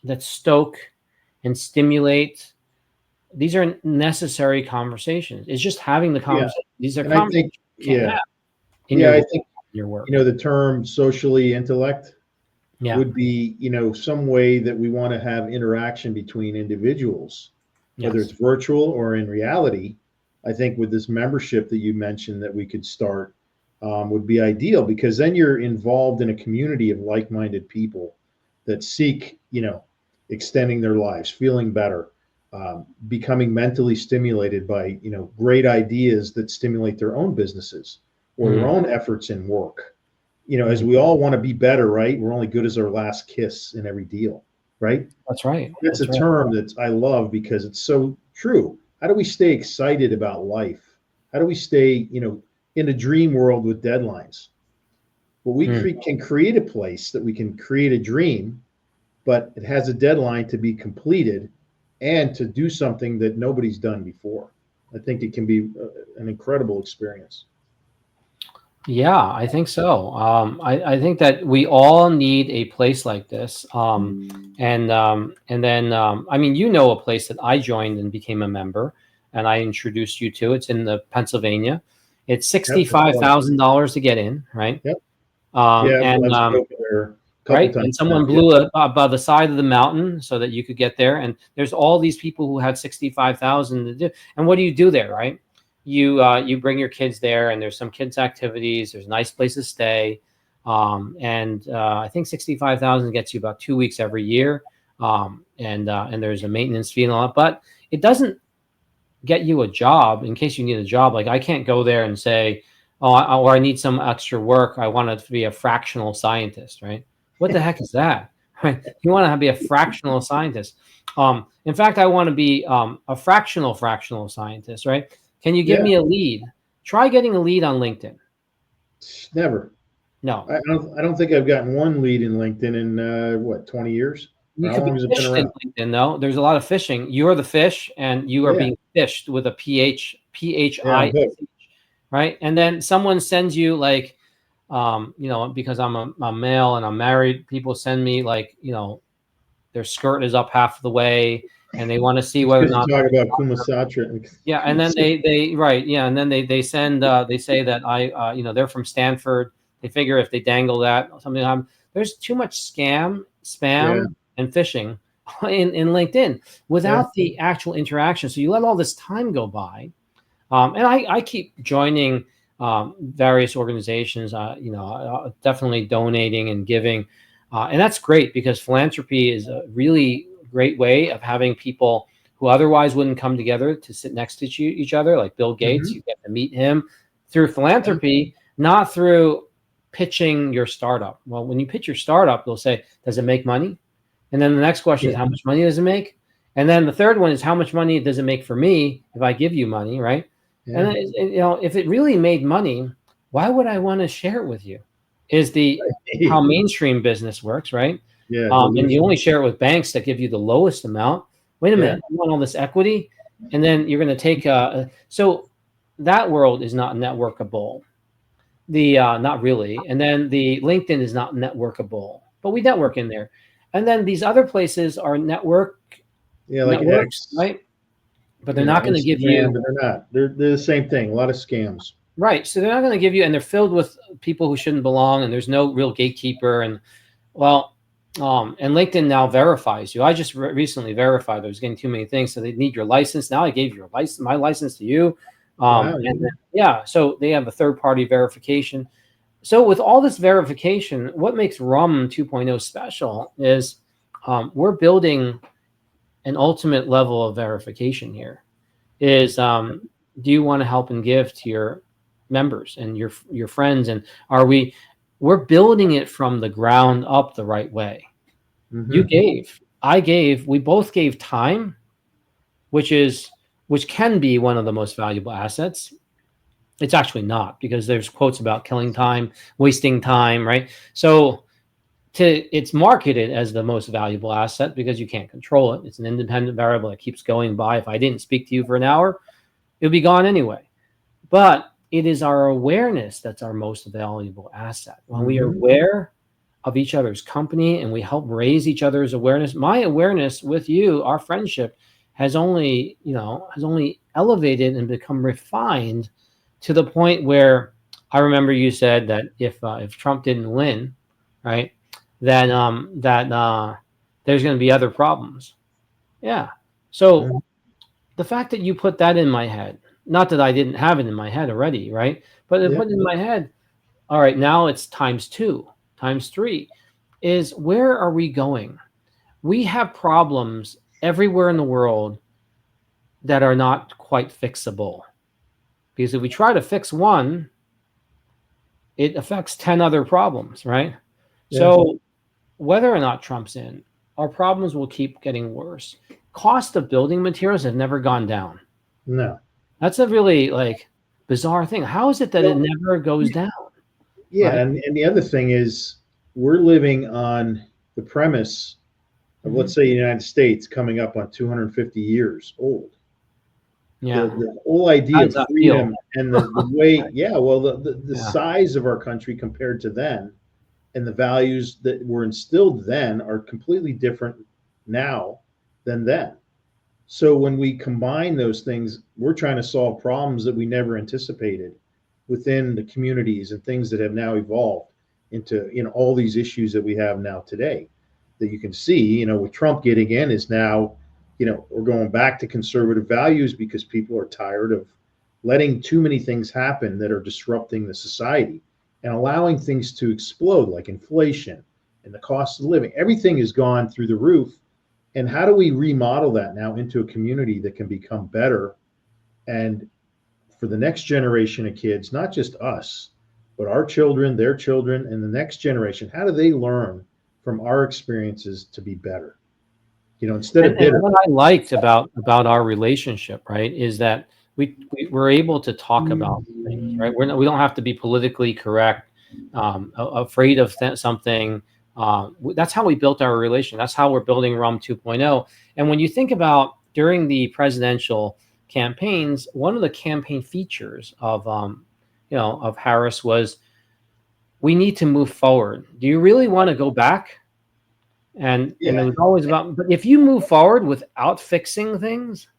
that stoke and stimulate. These are necessary conversations. It's just having the Yeah. conversation. These are And I think, conversations you can't yeah. have in Yeah. I think, your work. the term socially intellect Yeah. would be, some way that we want to have interaction between individuals, whether Yes. it's virtual or in reality. I think with this membership that you mentioned that we could start would be ideal because then you're involved in a community of like-minded people that seek, extending their lives, feeling better, becoming mentally stimulated by, great ideas that stimulate their own businesses or their own efforts in work. As we all want to be better, right? We're only good as our last kiss in every deal, right? That's right. That's That's a right. term that I love because it's so true. How do we stay excited about life? How do we stay, in a dream world with deadlines? Well, can create a place that we can create a dream, but it has a deadline to be completed and to do something that nobody's done before. I think it can be an incredible experience. Yeah, I think so. I think that we all need a place like this. And then, I mean, a place that I joined and became a member, and I introduced you to. It's in the Pennsylvania. It's Yep, that's right. $65,000 to get in, right? Yep. Yeah, And I've spoken there a couple right, times and now. someone blew it above the side of the mountain so that you could get there. And there's all these people who had 65,000 to do. And what do you do there, right? You bring your kids there, and there's some kids activities. There's a nice place to stay, and I think 65,000 gets you about 2 weeks every year, and there's a maintenance fee and all that. But it doesn't get you a job in case you need a job. Like I can't go there and say, oh, or I need some extra work. I want to be a fractional scientist, right? What the heck is that? Right? You want to be a fractional scientist. In fact, I want to be a fractional scientist, right? Can you give Yeah, me a lead? Try getting a lead on LinkedIn. never. No, I don't think I've gotten one lead in LinkedIn in 20 years? Or you how could be long has it been fished in around? LinkedIn though. There's a lot of fishing. You're the fish, and you are Yeah, being fished with a yeah, I'm PHI, hooked. right? And then someone sends you like, because I'm a male and I'm married, people send me like, their skirt is up half the way, and they want to see It's whether or because you not. talk about Kumasatra. Yeah, and then they right, yeah, and then they send they say that they're from Stanford. They figure if they dangle that something, there's too much Yeah, spam, and phishing in LinkedIn yeah, without the actual interaction. So you let all this time go by, and I keep joining various organizations. Definitely donating and giving, and that's great because philanthropy is a really great way of having people who otherwise wouldn't come together to sit next to each other, like Bill Gates. hmm You get to meet him through yeah, philanthropy, not through pitching your startup. Well, when you pitch your startup, they'll say, does it make money? And then the next question is, yeah, how much money does it make? And then the third one is, how much money does it make for me if I give you money, right? And yeah. if it really made money, why would I want to share it with you? Is the how mainstream business works, right? Yeah, And you delusion. only share it with banks that give you the lowest amount. Wait a Yeah, minute, you want all this equity, and then you're going to take so that world is not networkable. The not really, and then the LinkedIn is not networkable, but we network in there, and then these other places are yeah, like networks, X, right? But they're not going to give Instagram, you but they're not. They're the same thing. A lot of scams. right. So they're not going to give you, and they're filled with people who shouldn't belong, and there's no real gatekeeper, and well, and LinkedIn now verifies you. I just recently verified. I was getting too many things, so they need your license. Now I gave your license, my license to you. Wow. And then, yeah, so they have a third party verification. So with all this verification, what makes Rum 2.0 special is we're building an ultimate level of verification here. Is do you want to help and give to your members and your friends? And we're building it from the ground up the right way. You Mhm. gave, I gave, we both gave time, which can be one of the most valuable assets. It's actually not, because there's quotes about killing time, wasting time, right? So it's marketed as the most valuable asset because you can't control it. It's an independent variable that keeps going by. If I didn't speak to you for an hour, it would be gone anyway. But it is our awareness that's our most valuable asset. When we are Mhm. aware of each other's company and we help raise each other's awareness, my awareness with you, our friendship has only elevated and become refined to the point where I remember you said that if Trump didn't win, right, then there's going to be other problems. Yeah. So Mhm. the fact that you put that in my head, not that I didn't have it in my head already, right? But it Yeah. put it in my head. All right, now it's times two, times three. Is where are we going? We have problems everywhere in the world that are not quite fixable. Because if we try to fix one, it affects 10 other problems, right? Yeah. So whether or not Trump's in, our problems will keep getting worse. Cost of building materials have never gone down. No. That's a really bizarre thing. How is it that it Well, never goes down, yeah, right? and the other thing is we're living on the premise of, let's Hmm. say, the United States coming up on 250 years old. Yeah. The whole How idea does of that feel? freedom and the way, yeah, well, the Yeah. size of our country compared to then and the values that were instilled then are completely different now than then. So when we combine those things, we're trying to solve problems that we never anticipated within the communities and things that have now evolved into, all these issues that we have now today that you can see, with Trump getting in is now, we're going back to conservative values because people are tired of letting too many things happen that are disrupting the society and allowing things to explode, like inflation and the cost of living. Everything has gone through the roof. And how do we remodel that now into a community that can become better and for the next generation of kids, not just us, but our children, their children, and the next generation? How do they learn from our experiences to be better? Instead of And bitter. what I liked about our relationship, right, is that we were able to talk about things, right? We don't have to be politically correct, afraid of something. That's how we built our relation. That's how we're building Rum 2.0. And when you think about during the presidential campaigns, one of the campaign features of Harris was, we need to move forward. Do you really want to go back? And it Yeah. was always about, but if you move forward without fixing things,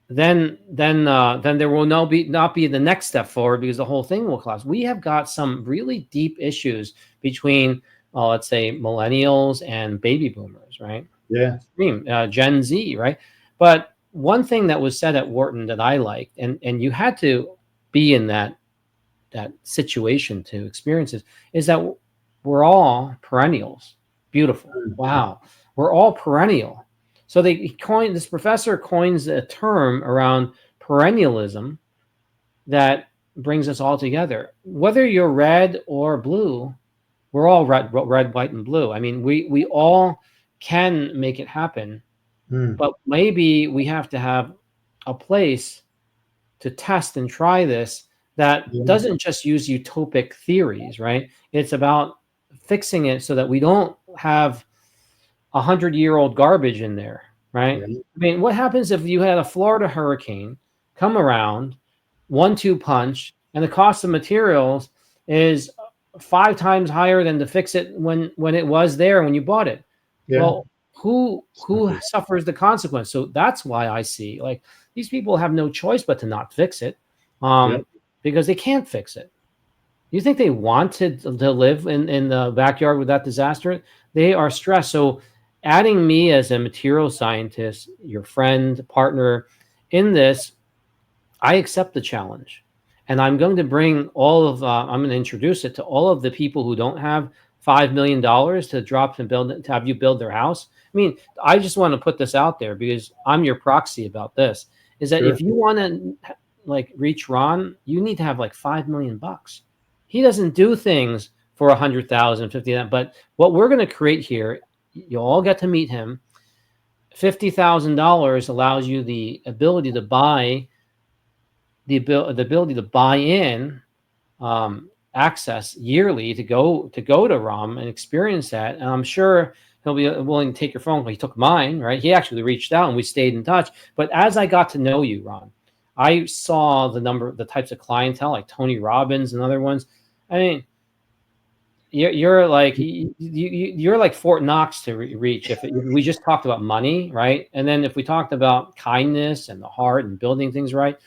then there will not be the next step forward, because the whole thing will collapse. We have got some really deep issues between, let's say, millennials and baby boomers, right? Yeah. Extreme, Gen Z, right? But one thing that was said at Wharton that I liked, and you had to be in that situation to experience it, is that we're all perennials. Beautiful. Wow. We're all perennial. So this professor coins a term around perennialism that brings us all together. Whether you're red or blue, we're all red, white, and blue. I mean, we all can make it happen, Mm. but maybe we have to have a place to test and try this that Yeah. doesn't just use utopic theories, right? It's about fixing it so that we don't have 100-year-old garbage in there, right? Yeah. I mean, what happens if you had a Florida hurricane come around, 1-2 punch, and the cost of materials is 5 times higher than to fix it when it was there when you bought it? Yeah. Well, who Simple. suffers the consequence? So that's why I see, like, these people have no choice but to not fix it, Yeah. because they can't fix it. You think they want to live in the backyard with that disaster? They are stressed. So adding me as a material scientist, your friend, partner in this, I accept the challenge. and I'm going to bring all of I'm going to introduce it to all of the people who don't have $5 million to drop and build to have you build their house. I mean, I just want to put this out there because I'm your proxy about this. Is that Sure. if you want to like reach Ron, you need to have like $5 million. He doesn't do things for 100,000, 50,000. But what we're going to create here, you'll all get to meet him. $50,000 allows you the ability to buy the ability to buy in access yearly to go to Rom and experience that. And I'm sure he'll be willing to take your phone. He took mine, right? He actually reached out and we stayed in touch. But as I got to know you, Ron, I saw the types of clientele like Tony Robbins and other ones. I mean, you're like Fort Knox to reach. If we just talked about money, right? And then if we talked about kindness and the heart and building things right,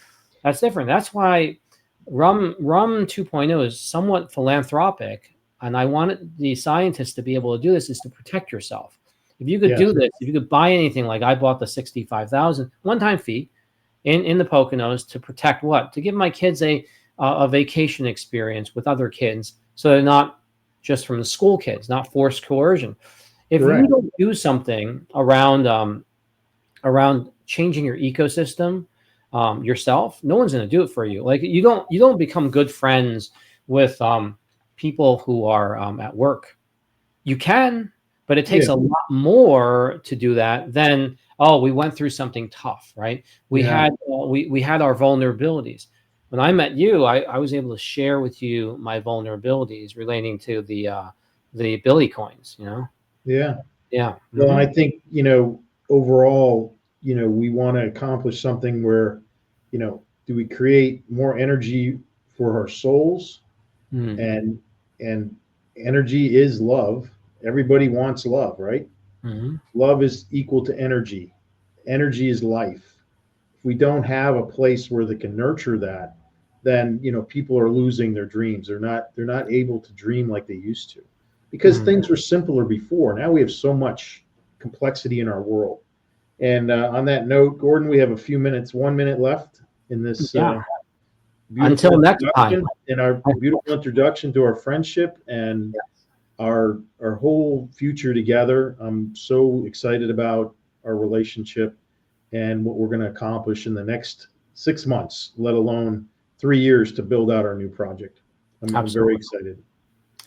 that's different. That's why Rum 2.0 is somewhat philanthropic. And I wanted the scientists to be able to do this, is to protect yourself. If you could do this, if you could buy anything, like I bought the 65,000 one-time fee in the Poconos to protect what? To give my kids a vacation experience with other kids, so they're not just from the school kids, not forced coercion. If you don't do something around changing your ecosystem yourself, no one's going to do it for you. Like you don't become good friends with people who are at work. You can, but it takes a lot more to do that than, oh, we went through something tough, right? We had our vulnerabilities. When I met you, I was able to share with you my vulnerabilities relating to the Billy coins, you know? Yeah. Yeah. Well, I think, overall, we want to accomplish something where, do we create more energy for our souls? And energy is love. Everybody wants love, right? Love is equal to energy. Energy is life. If we don't have a place where they can nurture that, then people are losing their dreams. They're not able to dream like they used to, because things were simpler before. Now we have so much complexity in our world. And on that note, Gordon, we have a few minutes, 1 minute left in this until next time. In our beautiful introduction to our friendship and our whole future together. I'm so excited about our relationship and what we're going to accomplish in the next 6 months, let alone 3 years to build out our new project. I'm very excited.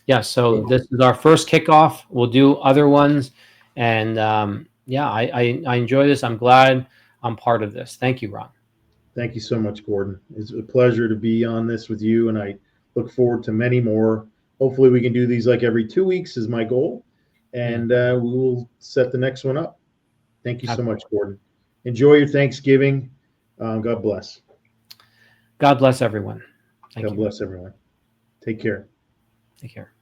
Yeah, so this is our first kickoff. We'll do other ones. And I enjoy this. I'm glad I'm part of this. Thank you, Ron. Thank you so much, Gordon. It's a pleasure to be on this with you, and I look forward to many more. Hopefully we can do these like every 2 weeks is my goal, and we will set the next one up. Thank you so much, Gordon. Enjoy your Thanksgiving. God bless. God bless everyone. God bless everyone. Take care. Take care.